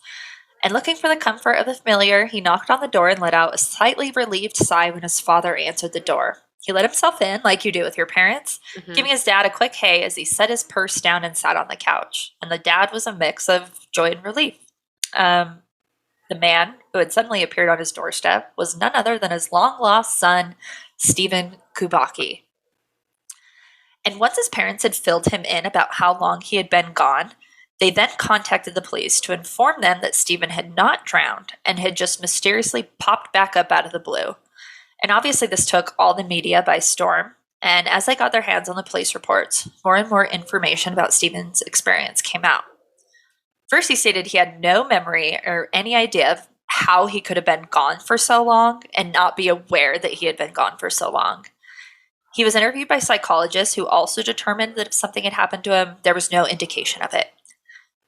And looking for the comfort of the familiar, he knocked on the door and let out a slightly relieved sigh when his father answered the door. He let himself in, like you do with your parents, giving his dad a quick hey as he set his purse down and sat on the couch. And the dad was a mix of joy and relief. The man who had suddenly appeared on his doorstep was none other than his long-lost son, Stephen Kubaki. And once his parents had filled him in about how long he had been gone, they then contacted the police to inform them that Stephen had not drowned and had just mysteriously popped back up out of the blue. And obviously this took all the media by storm, and as they got their hands on the police reports, more and more information about Stephen's experience came out. First, he stated he had no memory or any idea of how he could have been gone for so long and not be aware that he had been gone for so long. He was interviewed by psychologists who also determined that if something had happened to him, there was no indication of it.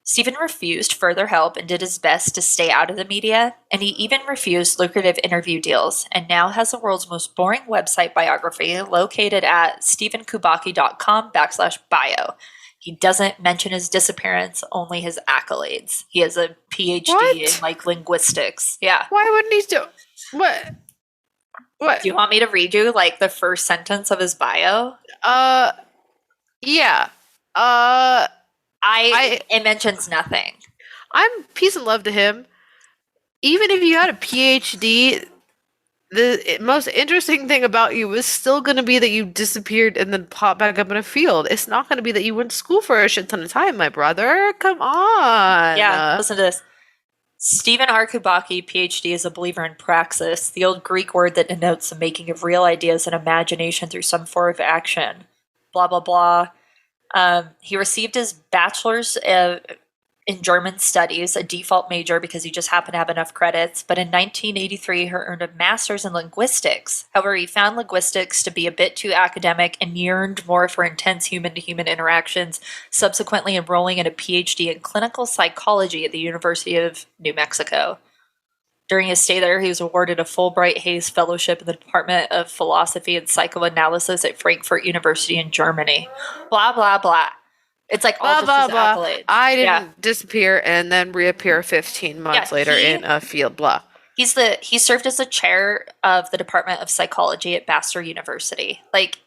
Stephen refused further help and did his best to stay out of the media, and he even refused lucrative interview deals, and now has the world's most boring website biography located at stephenkubaki.com/bio. He doesn't mention his disappearance, only his accolades. He has a PhD in like linguistics. Yeah. Why wouldn't he do what? Do you want me to read you like the first sentence of his bio? Yeah. It mentions nothing. I'm peace and love to him. Even if you had a PhD, the most interesting thing about you is still going to be that you disappeared and then popped back up in a field. It's not going to be that you went to school for a shit ton of time, my brother. Come on. Yeah, listen to this. Stephen R. Kubaki, PhD, is a believer in praxis, the old Greek word that denotes the making of real ideas and imagination through some form of action. Blah, blah, blah. He received his bachelor's in German studies, a default major because he just happened to have enough credits. But in 1983, he earned a master's in linguistics. However, he found linguistics to be a bit too academic and yearned more for intense human-to-human interactions, subsequently enrolling in a PhD in clinical psychology at the University of New Mexico. During his stay there, he was awarded a Fulbright Hays Fellowship in the Department of Philosophy and Psychoanalysis at Frankfurt University in Germany. Blah, blah, blah. It's like all blah, just his blah, accolades. I didn't disappear and then reappear 15 months later in a field. Blah. He served as the chair of the Department of Psychology at Bastyr University. Like,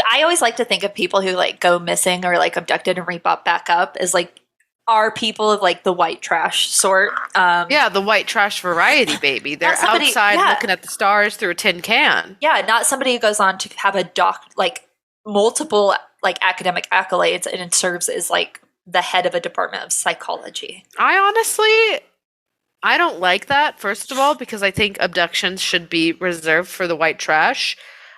I always like to think of people who like go missing or like abducted and repop back up as like are people of like the white trash sort. Yeah, the white trash variety, baby. They're outside looking at the stars through a tin can. Yeah, not somebody who goes on to have multiple like academic accolades and serves as like the head of a department of psychology. I don't like that, first of all, because I think abductions should be reserved for the white trash.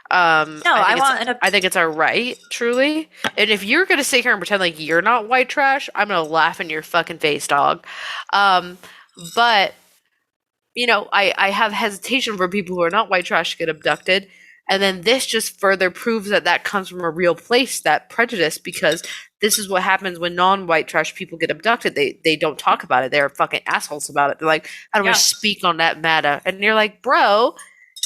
I think it's our right, truly. And if you're gonna sit here and pretend like you're not white trash, I'm gonna laugh in your fucking face, dog. But you know, I have hesitation for people who are not white trash to get abducted. And then this just further proves that comes from a real place, that prejudice, because this is what happens when non-white trash people get abducted. They don't talk about it. They're fucking assholes about it. They're like, I don't want to speak on that matter. And you're like, bro,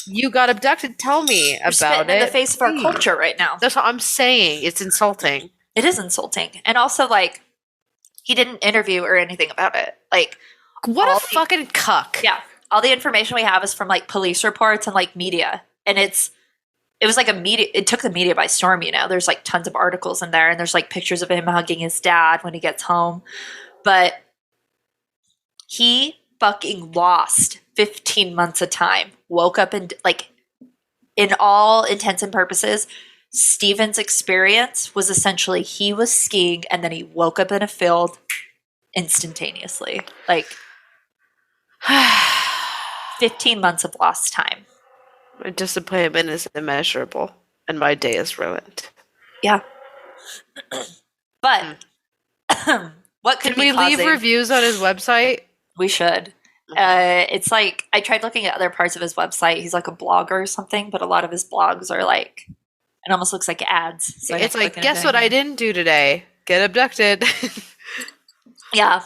you got abducted. Tell me about it. In the face of our culture right now. That's what I'm saying. It's insulting. It is insulting. And also, like, he didn't interview or anything about it. Like, what a fucking cuck. Yeah. All the information we have is from, like, police reports and, like, media. And it was like it took the media by storm, you know. There's like tons of articles in there and there's like pictures of him hugging his dad when he gets home. But he fucking lost 15 months of time. Woke up and like, in all intents and purposes, Stephen's experience was essentially he was skiing and then he woke up in a field instantaneously. Like 15 months of lost time. My disappointment is immeasurable, and my day is ruined. Yeah. But what could we leave reviews on his website? We should. It's like, I tried looking at other parts of his website. He's like a blogger or something, but a lot of his blogs are like, it almost looks like ads. So it's like, guess what I didn't do today? Get abducted. Yeah.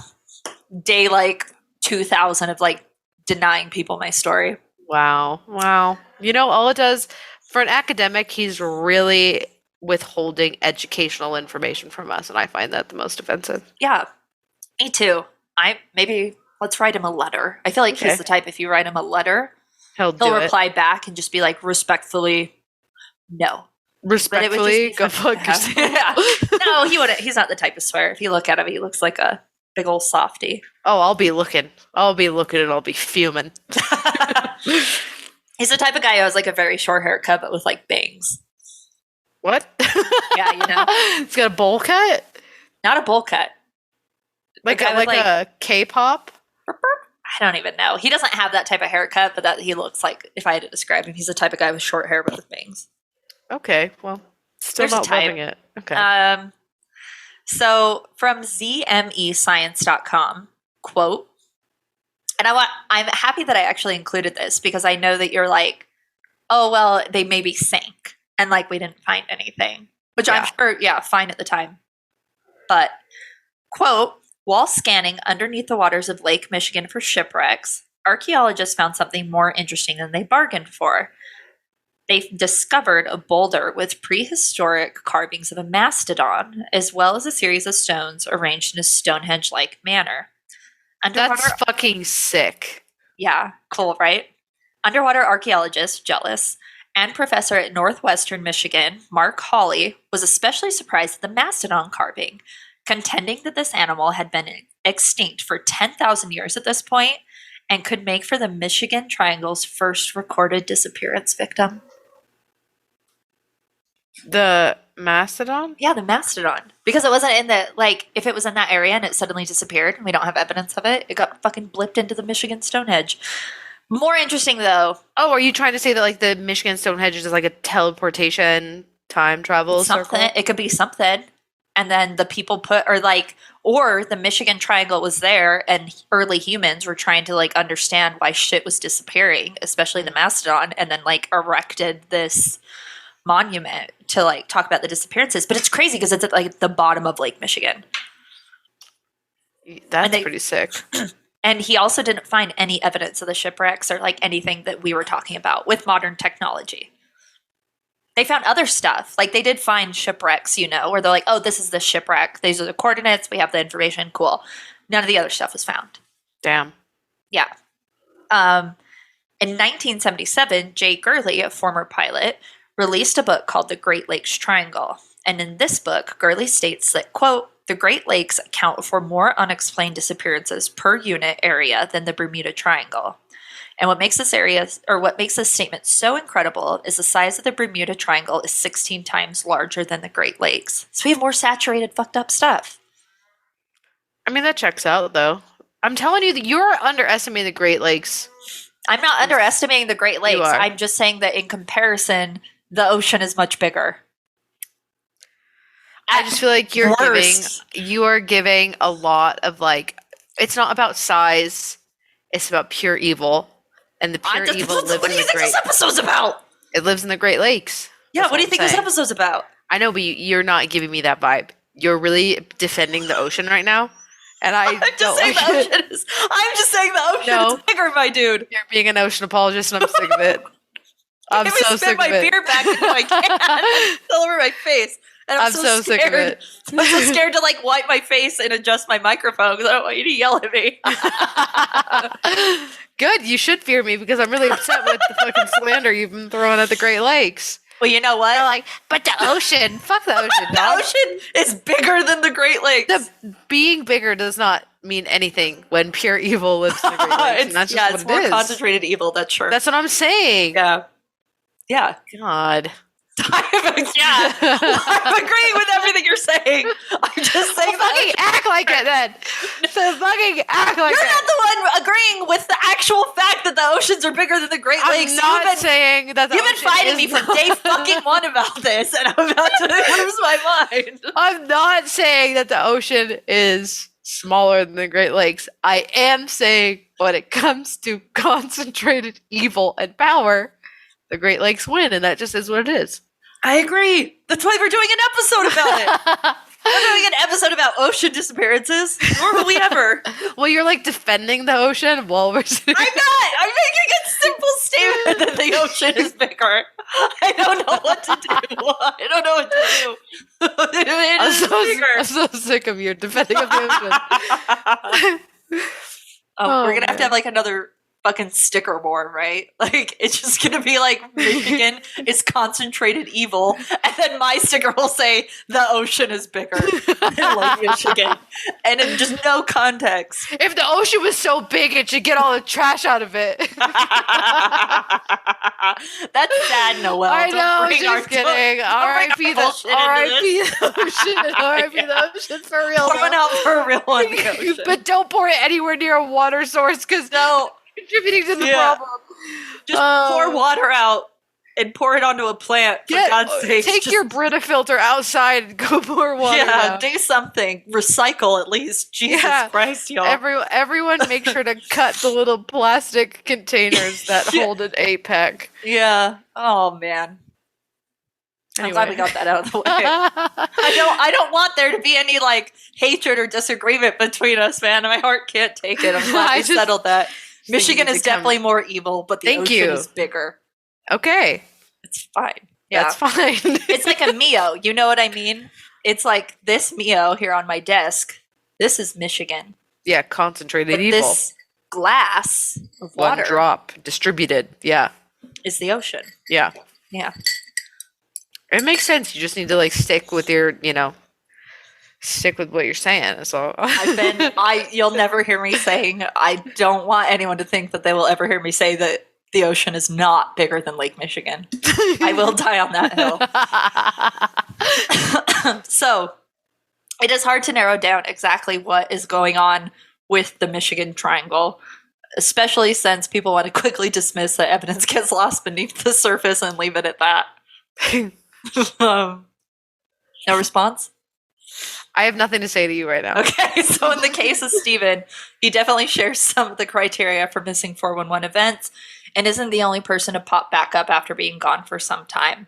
Day like 2000 of like denying people my story. Wow. You know, all it does for an academic, he's really withholding educational information from us, and I find that the most offensive. Yeah, me too. Let's write him a letter. I feel like he's the type, if you write him a letter, he'll reply back and just be like, respectfully, no. Respectfully, go fuck yourself. Yeah. No, he wouldn't. He's not the type to swear. If you look at him, he looks like a big old softy. Oh, I'll be looking and I'll be fuming. He's the type of guy who has like a very short haircut, but with like bangs. What? Yeah, you know. He's got a bowl cut? Not a bowl cut. Like a K-pop? I don't even know. He doesn't have that type of haircut, but that he looks like, if I had to describe him, he's the type of guy with short hair but with bangs. Okay, well, still not loving it. Okay. So from zmescience.com, quote, and I'm happy that I actually included this because I know that you're like, oh, well, they maybe sank and like we didn't find anything, which I'm sure, fine at the time. But, quote, while scanning underneath the waters of Lake Michigan for shipwrecks, archaeologists found something more interesting than they bargained for. They discovered a boulder with prehistoric carvings of a mastodon, as well as a series of stones arranged in a Stonehenge-like manner. That's fucking sick. Yeah, cool, right? Underwater archaeologist, Jealous, and professor at Northwestern Michigan, Mark Hawley, was especially surprised at the mastodon carving, contending that this animal had been extinct for 10,000 years at this point and could make for the Michigan Triangle's first recorded disappearance victim. The mastodon? Yeah, the mastodon. Because it wasn't in the, like, if it was in that area and it suddenly disappeared and we don't have evidence of it, it got fucking blipped into the Michigan Stonehenge. More interesting, though. Oh, are you trying to say that, like, the Michigan Stonehenge is like a teleportation time travel something circle? It could be something. And then the people or the Michigan Triangle was there and early humans were trying to like understand why shit was disappearing, especially the mastodon, and then like erected this monument to like talk about the disappearances. But it's crazy because it's at like the bottom of Lake Michigan. That's pretty sick. And he also didn't find any evidence of the shipwrecks or like anything that we were talking about with modern technology. They found other stuff. Like they did find shipwrecks, where they're like, oh, this is the shipwreck. These are the coordinates. We have the information. Cool. None of the other stuff was found. Damn. Yeah. In 1977, Jay Gurley, a former pilot, released a book called The Great Lakes Triangle. And in this book, Gurley states that, quote, the Great Lakes account for more unexplained disappearances per unit area than the Bermuda Triangle. And what makes this statement so incredible is the size of the Bermuda Triangle is 16 times larger than the Great Lakes. So we have more saturated, fucked up stuff. I mean, that checks out, though. I'm telling you that you're underestimating the Great Lakes. I'm not underestimating the Great Lakes. You are. I'm just saying that in comparison, the ocean is much bigger. I just feel like you are giving a lot of like, it's not about size, it's about pure evil. And the pure evil lives in the Great Lakes. What do you think this episode's about? It lives in the Great Lakes. Yeah, what do you think this episode's about? I know, but you're not giving me that vibe. You're really defending the ocean right now. And I'm just saying the ocean is bigger, my dude. You're being an ocean apologist and I'm sick of it. I'm so sick of it. my beer back into my can. It's all over my face. And I'm so sick of it. I'm so scared to like wipe my face and adjust my microphone because I don't want you to yell at me. Good, you should fear me because I'm really upset with the fucking slander you've been throwing at the Great Lakes. Well, you know what? They're like, but the ocean, fuck the ocean. The ocean is bigger than the Great Lakes. Being bigger does not mean anything when pure evil lives in the Great Lakes. And that's just it's more concentrated evil. That's true. That's what I'm saying. Yeah. God. I'm agreeing with everything you're saying. I'm just saying fucking act like it then. So fucking act like You're not the one agreeing with the actual fact that the oceans are bigger than the Great Lakes. I'm not saying that you've been fighting me for day fucking one about this, and I'm about to lose my mind. I'm not saying that the ocean is smaller than the Great Lakes. I am saying when it comes to concentrated evil and power, the Great Lakes win, and that just is what it is. I agree. That's why we're doing an episode about it. We're doing an episode about ocean disappearances. Nor will we ever. Well, you're like defending the ocean while we're sitting. I'm not. I'm making a simple statement that the ocean is bigger. I don't know what to do. I don't know what to do. I'm so sick of you defending of the ocean. We're going to have like another fucking sticker board, right? Like, it's just gonna be like, Michigan is concentrated evil, and then my sticker will say, the ocean is bigger than Lake Michigan. And in just no context. If the ocean was so big, it should get all the trash out of it. That's sad, Noelle. I know, just kidding. R.I.P. the ocean, R.I.P. the ocean for real. Pour one out for a real one, the ocean. But don't pour it anywhere near a water source, because no. Contributing to the problem. Just pour water out and pour it onto a plant, for God's sake. Take your Brita filter outside and go pour water. Yeah, do something. Recycle at least. Jesus Christ, y'all. Everyone make sure to cut the little plastic containers that hold an 8-pack. Yeah. Oh, man. I'm glad we got that out of the way. I don't want there to be any like hatred or disagreement between us, man. My heart can't take it. I'm glad we settled that. Michigan is definitely more evil, but the ocean is bigger. Okay. It's fine. Yeah. That's fine. It's like a Mio. You know what I mean? It's like this Mio here on my desk. This is Michigan. Yeah, concentrated but evil. This glass of water. One drop distributed. Yeah. Is the ocean. Yeah. Yeah. It makes sense. You just need to like stick with your, stick with what you're saying. So you'll never hear me saying, I don't want anyone to think that they will ever hear me say that the ocean is not bigger than Lake Michigan. I will die on that hill. So it is hard to narrow down exactly what is going on with the Michigan Triangle, especially since people want to quickly dismiss that evidence gets lost beneath the surface and leave it at that. No response? I have nothing to say to you right now. Okay, so in the case of Steven, he definitely shares some of the criteria for missing 411 events and isn't the only person to pop back up after being gone for some time.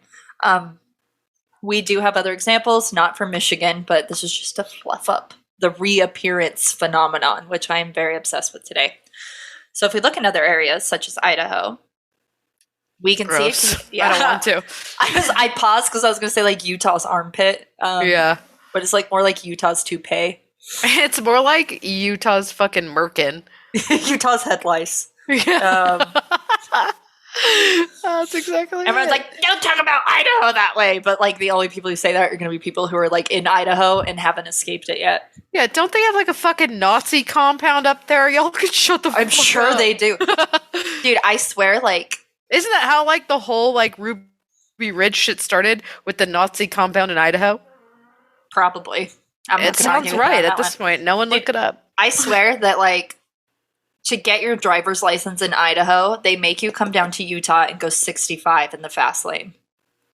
We do have other examples, not from Michigan, but this is just to fluff up the reappearance phenomenon, which I am very obsessed with today. So if we look in other areas, such as Idaho, we can see. Yeah. I don't want to. I paused because I was going to say like Utah's armpit. Yeah. But it's like more like Utah's toupee. It's more like Utah's fucking merkin. Utah's head lice. Yeah. That's exactly Everyone's like, don't talk about Idaho that way. But like the only people who say that are going to be people who are like in Idaho and haven't escaped it yet. Yeah, don't they have like a fucking Nazi compound up there? Y'all can shut the fuck up. I'm sure they do. Dude, I swear like... Isn't that how like the whole like Ruby Ridge shit started with the Nazi compound in Idaho? Probably. It sounds right at this point. No one look it up. I swear that like to get your driver's license in Idaho, they make you come down to Utah and go 65 in the fast lane.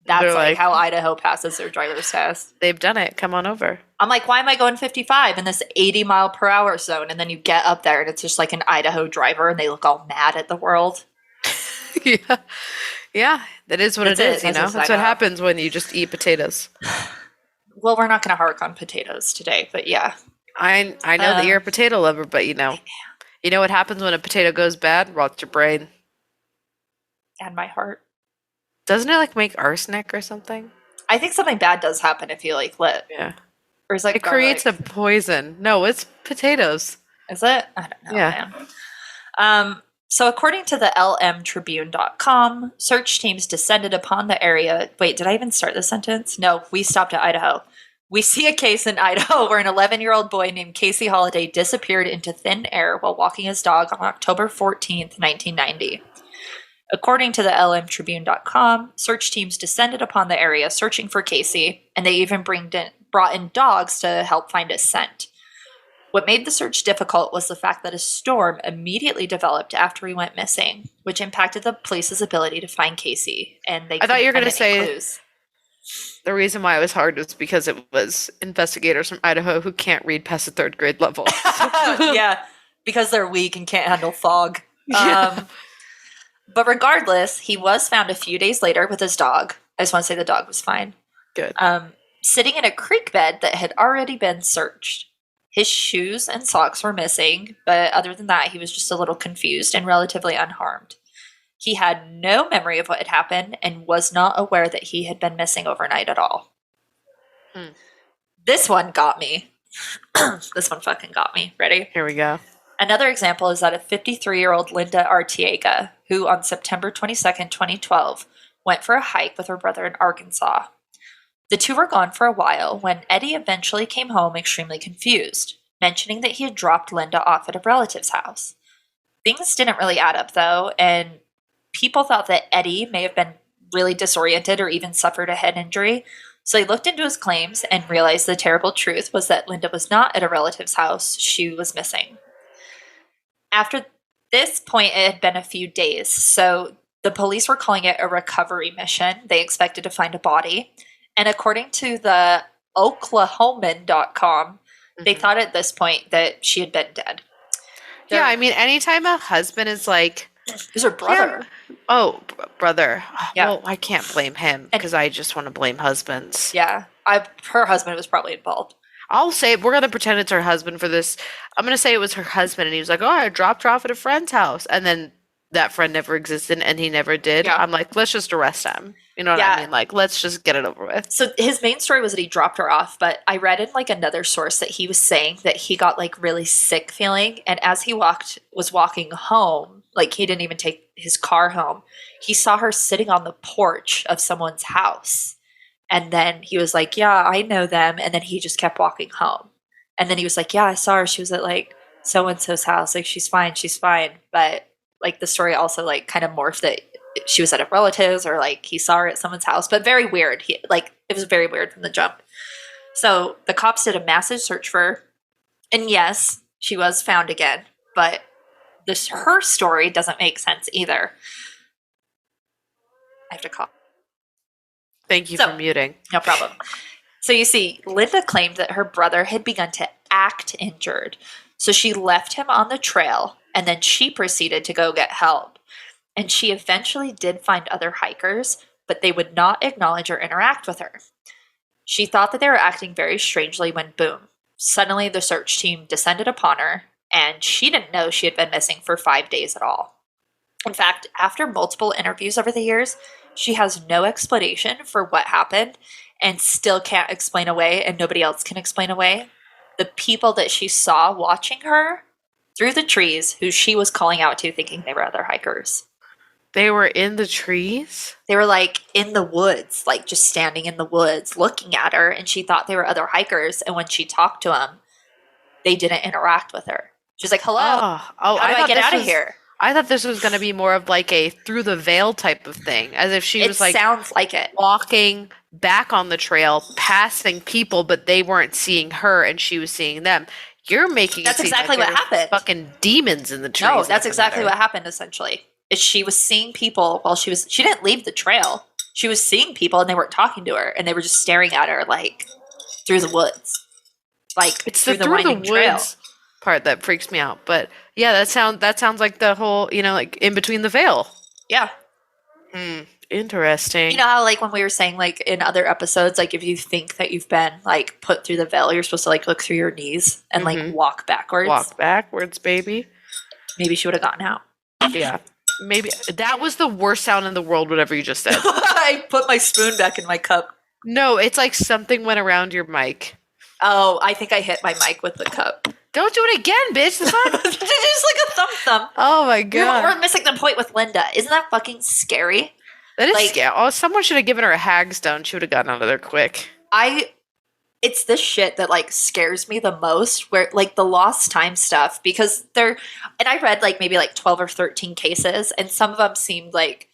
That's like how Idaho passes their driver's test. They've done it. Come on over. I'm like, why am I going 55 in this 80 mile per hour zone? And then you get up there and it's just like an Idaho driver and they look all mad at the world. Yeah, that is what it is, you know? That's what happens when you just eat potatoes. Well, we're not going to hark on potatoes today, but yeah. I know that you're a potato lover, but you know what happens when a potato goes bad? Rots your brain. And my heart. Doesn't it like make arsenic or something? I think something bad does happen if you like lit. Yeah. Or is it creates a poison. No, it's potatoes. Is it? I don't know, man. So according to the lmtribune.com, search teams descended upon the area. Wait, did I even start the sentence? No, we stopped at Idaho. We see a case in Idaho where an 11-year-old boy named Casey Holliday disappeared into thin air while walking his dog on October 14th, 1990. According to the lmtribune.com, search teams descended upon the area searching for Casey, and they even brought in dogs to help find his scent. What made the search difficult was the fact that a storm immediately developed after he went missing, which impacted the police's ability to find Casey. And I thought you were going to say clues. The reason why it was hard was because it was investigators from Idaho who can't read past the 3rd grade level. Yeah, because they're weak and can't handle fog. Yeah. But regardless, he was found a few days later with his dog. I just want to say the dog was fine. Good. Sitting in a creek bed that had already been searched. His shoes and socks were missing, but other than that, he was just a little confused and relatively unharmed. He had no memory of what had happened and was not aware that he had been missing overnight at all. This one got me. This one fucking got me. Ready? Here we go. Another example is that of 53-year-old Linda Artiega, who on September 22nd, 2012, went for a hike with her brother in Arkansas. The two were gone for a while when Eddie eventually came home extremely confused, mentioning that he had dropped Linda off at a relative's house. Things didn't really add up, though, and people thought that Eddie may have been really disoriented or even suffered a head injury, so they looked into his claims and realized the terrible truth was that Linda was not at a relative's house, she was missing. After this point, it had been a few days, so The police were calling it a recovery mission. They expected to find a body. And according to the Oklahoman.com, they Mhm. thought at this point that she had been dead. Yeah, I mean, anytime a husband is like, It was her brother. oh, brother. Yeah. Well, I can't blame him because I just want to blame husbands. Yeah. Her husband was probably involved. I'll say we're gonna pretend it's her husband for this. I'm gonna say it was her husband, and he was like, "Oh, I dropped her off at a friend's house," and then that friend never existed, and he never did. Yeah. I'm like, let's just arrest him. You know what Yeah. I mean? Like, let's just get it over with. So his main story was that he dropped her off, but I read in like another source that he was saying that he got like really sick feeling, and as he was walking home, like he didn't even take his car home, he saw her sitting on the porch of someone's house. And then he was like, "Yeah, I know them." And then he just kept walking home. And then he was like, "Yeah, I saw her. She was at like so and so's house. Like she's fine, she's fine." But like the story also like kind of morphed that she was at a relative's or like he saw her at someone's house. But very weird. Like it was very weird from the jump. So the cops did a massive search for her. And yes, she was found again. But her story doesn't make sense either. I have to call. Thank you for muting. No problem. So you see, Linda claimed that her brother had begun to act injured. So she left him on the trail and then she proceeded to go get help. And she eventually did find other hikers, but they would not acknowledge or interact with her. She thought that they were acting very strangely when, boom, suddenly the search team descended upon her, and she didn't know she had been missing for 5 days at all. In fact, after multiple interviews over the years, she has no explanation for what happened and still can't explain away, and nobody else can explain away the people that she saw watching her through the trees, who she was calling out to thinking they were other hikers. They were in the trees? They were like in the woods, like just standing in the woods looking at her, and she thought they were other hikers. And when she talked to them, they didn't interact with her. She's like, "Hello, how do I get out of here?" I thought this was going to be more of like a through the veil type of thing, as if she was like sounds like it, walking back on the trail, passing people, but they weren't seeing her and she was seeing them. You're making that's it seem exactly like what happened. Fucking demons in the trees. No, that's exactly what happened. Essentially, is she was seeing people while she didn't leave the trail. She was seeing people and they weren't talking to her, and they were just staring at her like through the woods, like it's through the winding trail. Part that freaks me out. But yeah, that sounds like the whole, like in between the veil. Yeah. Interesting. You know how like when we were saying like in other episodes, like if you think that you've been like put through the veil, you're supposed to like look through your knees and like walk backwards. Walk backwards, baby. Maybe she would have gotten out. Yeah. Maybe that was the worst sound in the world, whatever you just said. I put my spoon back in my cup. No, it's like something went around your mic. Oh, I think I hit my mic with the cup. Don't do it again, bitch. It's not just like a thump. Oh my god. We're missing the point with Linda. Isn't that fucking scary? That is scary. Oh, someone should have given her a hagstone. She would have gotten out of there quick. It's this shit that like scares me the most, where like the lost time stuff, because and I read like maybe like 12 or 13 cases, and some of them seemed like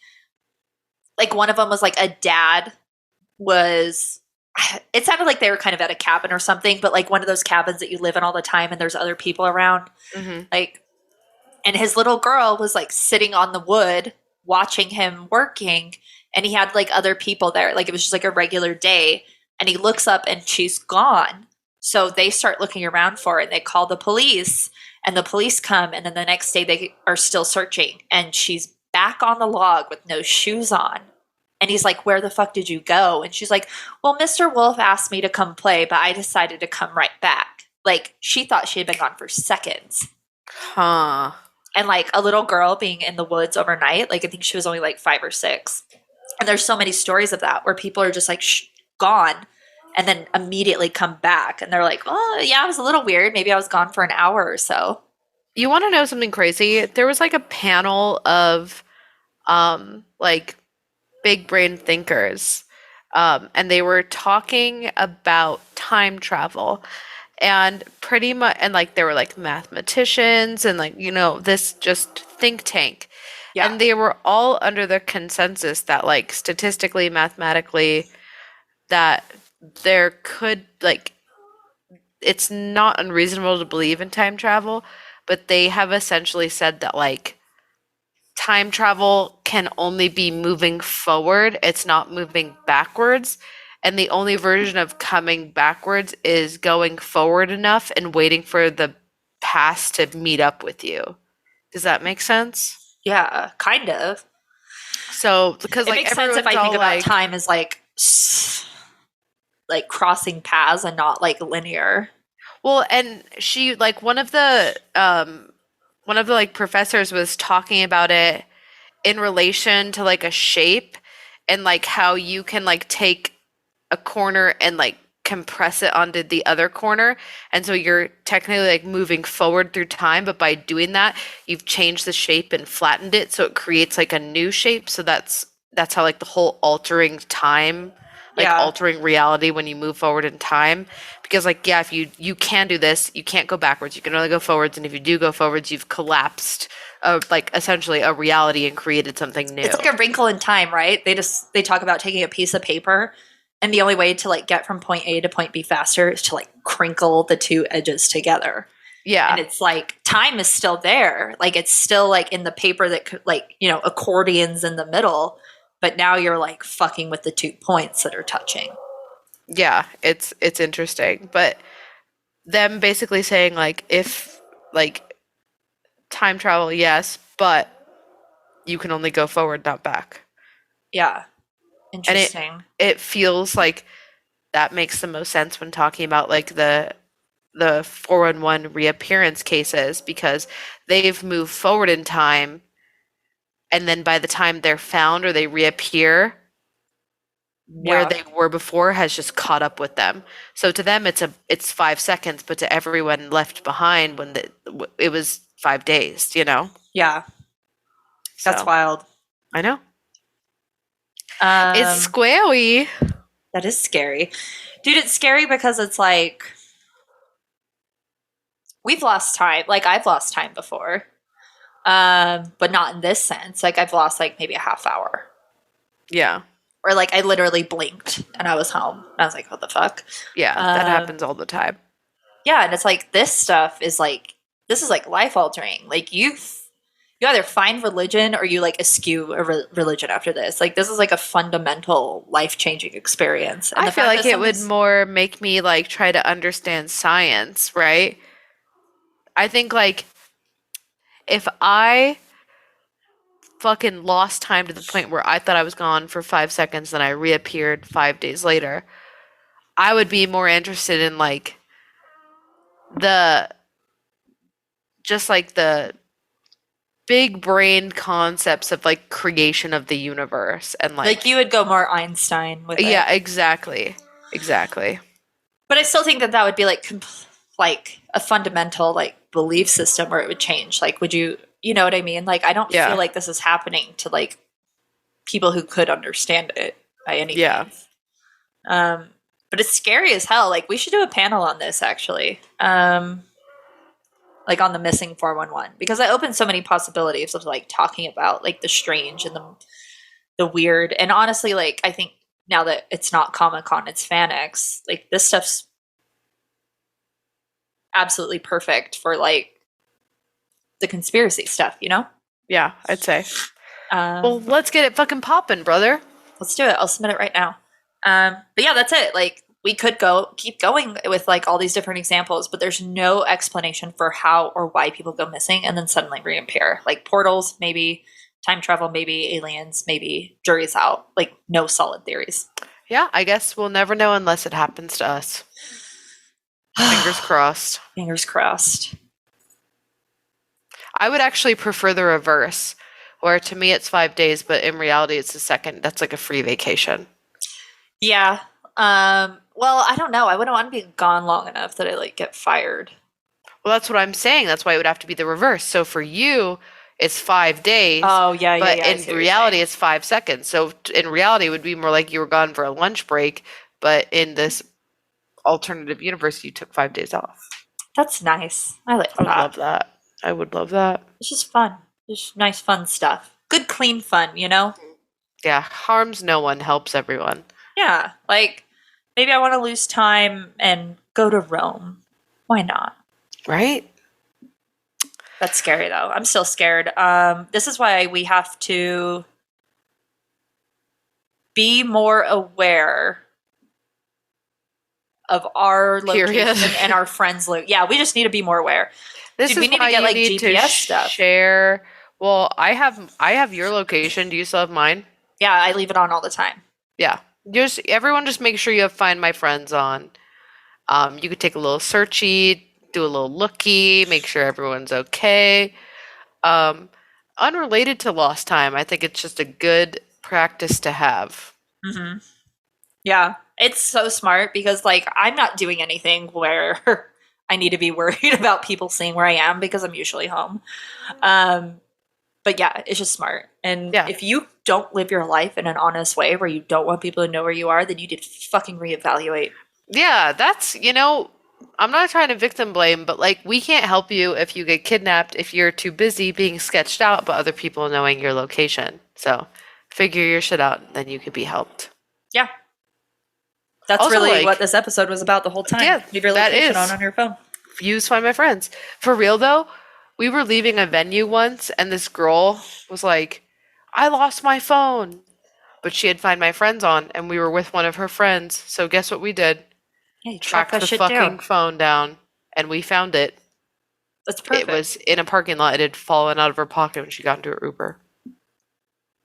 one of them was like a dad it sounded like they were kind of at a cabin or something, but like one of those cabins that you live in all the time and there's other people around. Like, and his little girl was like sitting on the wood watching him working, and he had like other people there. Like it was just like a regular day, and he looks up and she's gone. So they start looking around for her and they call the police, and the police come, and then the next day they are still searching, and she's back on the log with no shoes on. And he's like, "Where the fuck did you go?" And she's like, "Well, Mr. Wolf asked me to come play, but I decided to come right back." Like, she thought she had been gone for seconds. Huh. And like a little girl being in the woods overnight, like I think she was only like 5 or 6. And there's so many stories of that where people are just like gone and then immediately come back. And they're like, "Oh, yeah, it was a little weird. Maybe I was gone for an hour or so." You want to know something crazy? There was like a panel of like big brain thinkers, and they were talking about time travel, and pretty much, and like there were like mathematicians and like this just think tank, and they were all under the consensus that like statistically, mathematically, that there could like it's not unreasonable to believe in time travel, but they have essentially said that like time travel can only be moving forward. It's not moving backwards. And the only version of coming backwards is going forward enough and waiting for the past to meet up with you. Does that make sense? Yeah, kind of. So, because It like makes sense if everyone's I think all about like, time as like crossing paths and not like linear. well, and she like one of the like professors was talking about it in relation to like a shape and like how you can like take a corner and like compress it onto the other corner, and so you're technically like moving forward through time, but by doing that you've changed the shape and flattened it so it creates like a new shape. So that's how like the whole altering time, like Yeah. altering reality when you move forward in time. Because like, yeah, if you can do this, you can't go backwards, you can only go forwards, and if you do go forwards, you've collapsed like essentially a reality and created something new. It's like a wrinkle in time, right? They talk about taking a piece of paper, and the only way to like get from point A to point B faster is to like crinkle the two edges together. Yeah. And it's like time is still there. Like it's still like in the paper that could like, accordions in the middle, but now you're like fucking with the 2 points that are touching. Yeah, it's interesting. But them basically saying like, if like time travel, yes, but you can only go forward, not back. Yeah. And Interesting. it feels like that makes the most sense when talking about like the 411 reappearance cases, because they've moved forward in time, and then by the time they're found or they reappear, where Yeah. they were before has just caught up with them. So to them it's 5 seconds, but to everyone left behind it was 5 days, Yeah. That's So wild. I know. It's squawy. That is scary. Dude, it's scary because it's like we've lost time. Like I've lost time before. But not in this sense. Like I've lost like maybe a half hour. Yeah. Or like I literally blinked and I was home. And I was like, what the fuck? Yeah, that happens all the time. Yeah, and it's like this stuff is like this is like life altering. Like you either find religion or you like eschew a religion after this. Like this is like a fundamental life changing experience. And I the feel fact like that it would somebody's- more make me like try to understand science, right? I think like if I fucking lost time to the point where I thought I was gone for 5 seconds, then I reappeared 5 days later, I would be more interested in like the just like the big brain concepts of like creation of the universe and like you would go more Einstein with it. yeah, exactly. But I still think that would be like like a fundamental like belief system where it would change. Like would you know what I mean? Like I don't Yeah. feel like this is happening to like people who could understand it by any Yeah. means. But it's scary as hell. Like we should do a panel on this actually. Like on the missing 411 because I opened so many possibilities of like talking about like the strange and the weird. And honestly, like I think now that it's not Comic-Con, it's FanX, like this stuff's absolutely perfect for like the conspiracy stuff, you know? Yeah, I'd say. Well, let's get it fucking popping, brother. Let's do it. I'll submit it right now. But yeah, that's it. Like we could keep going with like all these different examples, but there's no explanation for how or why people go missing and then suddenly reappear. Like portals, maybe time travel, maybe aliens, maybe jury's out. Like no solid theories. Yeah, I guess we'll never know unless it happens to us. Fingers crossed. Fingers crossed. I would actually prefer the reverse, where to me it's 5 days, but in reality it's a second. That's like a free vacation. Yeah. Well, I don't know. I wouldn't want to be gone long enough that I like get fired. Well, that's what I'm saying. That's why it would have to be the reverse. So for you, it's 5 days. Oh, yeah, but I see what in you're reality, saying. it's 5 seconds. So in reality, it would be more like you were gone for a lunch break, but in this alternative universe, you took 5 days off. That's nice. I like I would that. love that. I would love that. It's just fun. Just nice, fun stuff. Good, clean fun, you know? Yeah, harms no one, helps everyone. Yeah. Like, maybe I want to lose time and go to Rome. Why not? Right? That's scary, though. I'm still scared. This is why we have to be more aware of our Period. location and our friends' Yeah, we just need to be more aware. This Dude, is we need why to get you like need GPS to stuff. share. Well, I have your location. Do you still have mine? Yeah, I leave it on all the time. Yeah. Everyone just make sure you have Find My Friends on. You could take a little searchy, do a little looky, make sure everyone's okay. Unrelated to lost time, I think it's just a good practice to have. Mm-hmm. Yeah, it's so smart because like I'm not doing anything where I need to be worried about people seeing where I am because I'm usually home. But yeah, it's just smart. And Yeah. if you don't live your life in an honest way where you don't want people to know where you are, then you need to fucking reevaluate. Yeah, that's, I'm not trying to victim blame, but like we can't help you if you get kidnapped if you're too busy being sketched out by other people knowing your location. So figure your shit out, then you could be helped. Yeah. That's Also, really like- what this episode was about the whole time. Yeah, Leave your that location is. on your phone. Use Find My Friends. For real though, we were leaving a venue once and this girl was like, I lost my phone. But she had Find My Friends on and we were with one of her friends. So guess what we did? Yeah, you Tracked track that the shit fucking down. phone down and we found it. That's perfect. It was in a parking lot. It had fallen out of her pocket when she got into her Uber.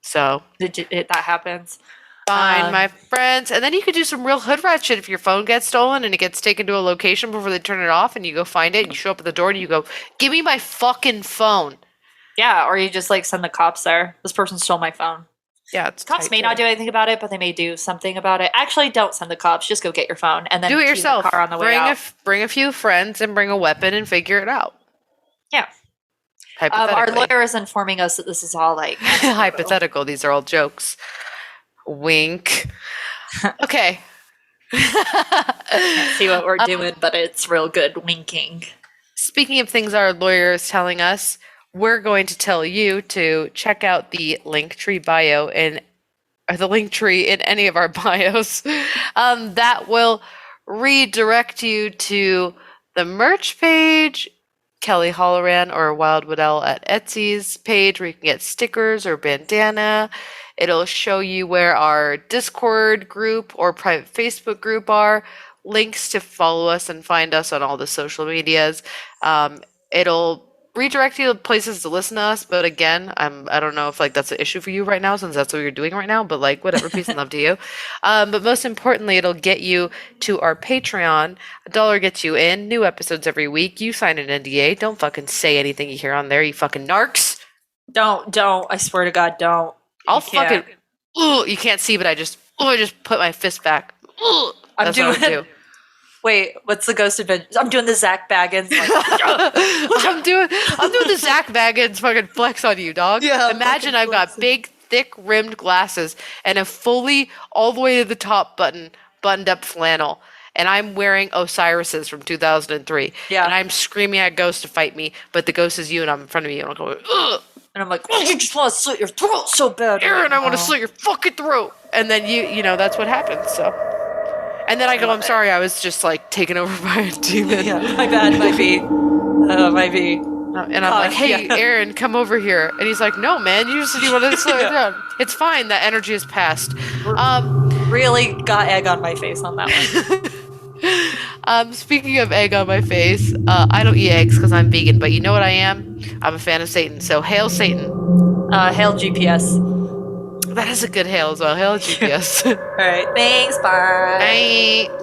So That happens. Find My Friends. And then you could do some real hood rat shit if your phone gets stolen and it gets taken to a location before they turn it off and you go find it and you show up at the door and you go, give me my fucking phone. Yeah, or you just like send the cops there. This person stole my phone. Yeah, it's Cops tight, may not too. do anything about it, but they may do something about it. Actually, don't send the cops. Just go get your phone and then Do it keep the yourself. car on the way out. Bring a few friends and bring a weapon and figure it out. Yeah. Our Hypothetically. lawyer is informing us that this is all like Hypothetical. These are all jokes. Wink. Okay. Can't see what we're doing, but it's real good winking. Speaking of things our lawyer is telling us, we're going to tell you to check out the Linktree bio or the Linktree in any of our bios. That will redirect you to the merch page, Kelly Holloran or Wildwood L at Etsy's page where you can get stickers or bandana. It'll show you where our Discord group or private Facebook group are, links to follow us and find us on all the social medias. It'll redirect you to places to listen to us, but again, I don't know if like that's an issue for you right now since that's what you're doing right now, but like whatever, peace and love to you. But most importantly, it'll get you to our Patreon. $1 gets you in, new episodes every week. You sign an NDA. Don't fucking say anything you hear on there, you fucking narcs. Don't. I swear to God, don't. I'll fucking. Ooh, you can't see, but I just put my fist back. Ooh, that's what I do. Wait, what's the Ghost Adventure? I'm doing the Zach Baggins. Like, I'm doing the Zach Baggins fucking flex on you, dog. Yeah, Imagine I've got big, thick rimmed glasses and a fully all the way to the top buttoned up flannel. And I'm wearing Osiris's from 2003. Yeah. And I'm screaming at Ghost to fight me, but the Ghost is you and I'm in front of me and I'm going, ugh. and I'm like, oh, you just want to slit your throat so bad. Aaron, right I want to now." slit your fucking throat. And then you know, that's what happens, so. And then I go, I'm sorry, I was just like taken over by a demon. Yeah, my bad, might be. Might be. And I'm like, hey, yeah. Aaron, come over here. And he's like, no, man, you just said you wanted to slow it down. It's fine, that energy is past. Really got egg on my face on that one. Speaking of egg on my face, I don't eat eggs because I'm vegan, but you know what I am? I'm a fan of Satan, so hail Satan. Hail GPS. That is a good hail as well. Hail GPS. All right, thanks, bye. Bye.